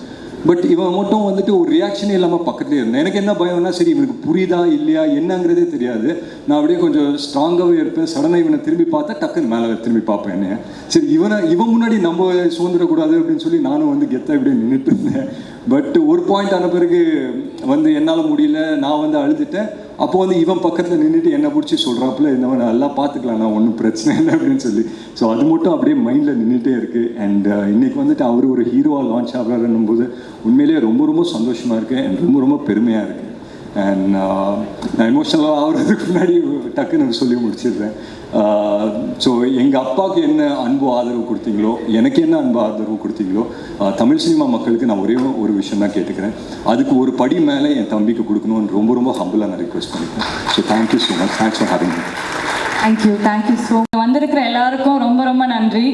பட் இவன் மட்டும் வந்துட்டு ஒரு ரியாக்ஷனே இல்லாமல் பக்கத்துலேயே இருந்தேன். எனக்கு என்ன பயம்னா, சரி இவனுக்கு புரியுதா இல்லையா என்னங்கிறதே தெரியாது. நான் அப்படியே கொஞ்சம் ஸ்ட்ராங்காகவே இருப்பேன். சடனாக இவனை திரும்பி பார்த்தா டக்குன்னு மேலே திரும்பி பார்ப்பேன் என்னைய. சரி இவன் முன்னாடி நம்ம சுதந்திரக்கூடாது அப்படின்னு சொல்லி நானும் வந்து கெத்தாக இப்படியே நின்றுட்டு இருந்தேன். பட் ஒரு பாயிண்ட் ஆன பிறகு வந்து என்னால் முடியல, நான் வந்து அழுதுட்டேன். அப்போ வந்து இவன் பக்கத்தில் நின்றுட்டு என்னை பிடிச்சி சொல்கிறாப்புல, இந்த நல்லா பார்த்துக்கலாம், நான் ஒன்றும் பிரச்சனை இல்லை அப்படின்னு சொல்லி. ஸோ அது மட்டும் அப்படியே மைண்டில் நின்றுட்டே இருக்குது. அண்ட் இன்றைக்கி வந்துட்டு அவர் ஒரு ஹீரோவாக லான்ச் ஆகிறாருன்னும் போது உண்மையிலேயே ரொம்ப ரொம்ப சந்தோஷமாக இருக்குது அண்ட் ரொம்ப ரொம்ப பெருமையாக இருக்குது. அண்ட் நான் எமோஷனலாக ஆகிறதுக்கு முன்னாடி டக்குன்னு சொல்லி முடிச்சிடுறேன். ஸோ எங்கள் அப்பாவுக்கு என்ன அன்பு ஆதரவு கொடுத்தீங்களோ, எனக்கு என்ன அன்பு ஆதரவு கொடுத்தீங்களோ, தமிழ் சினிமா மக்களுக்கு நான் ஒரே ஒரு விஷயம் தான் கேட்டுக்கிறேன். அதுக்கு ஒரு படி மேலே என் தம்பிக்கு கொடுக்கணும்னு ரொம்ப ரொம்ப ஹம்பிளாக நான் ரிக்வெஸ்ட் பண்ணிக்கிறேன். So thank you so much. Thanks for having me. Thank you so வந்திருக்கிற எல்லாருக்கும் ரொம்ப ரொம்ப நன்றி.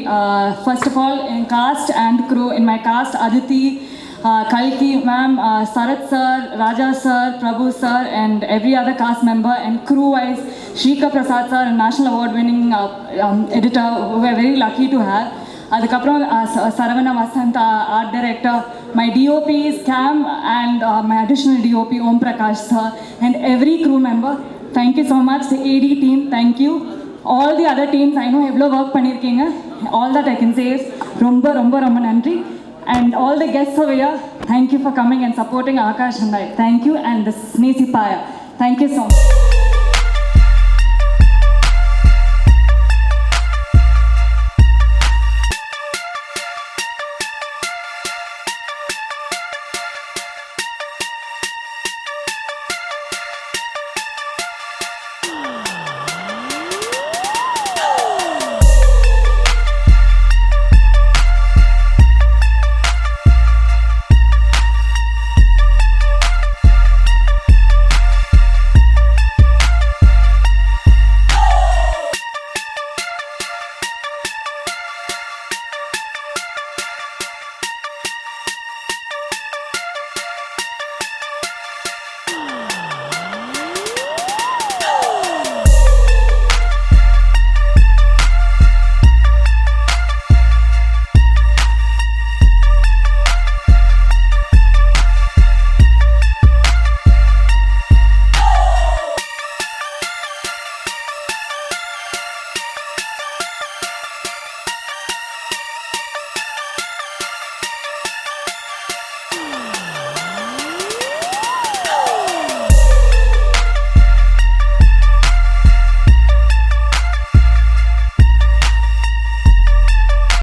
ஃபர்ஸ்ட் ஆஃப் ஆல் என் cast and crew, in my cast Aditi, Kalki ma'am, Sarath sir, Raja sir, Prabhu sir, and every other cast member, and crew-wise, Shrika Prasad sir, a national award-winning editor, who we are very lucky to have. Adukapram Saravana Vasanta, art director, my DOPs, Cam, and my additional DOP, Om Prakash sir, and every crew member. Thank you so much. The AD team, thank you. All the other teams, I know எவ்வளோ ஒர்க் பண்ணியிருக்கீங்க. All that I can say is ரொம்ப ரொம்ப ரொம்ப நன்றி. And all the guests over here, thank you for coming and supporting Akash and I. Thank you, and this is Nesi Paya. Thank you so much.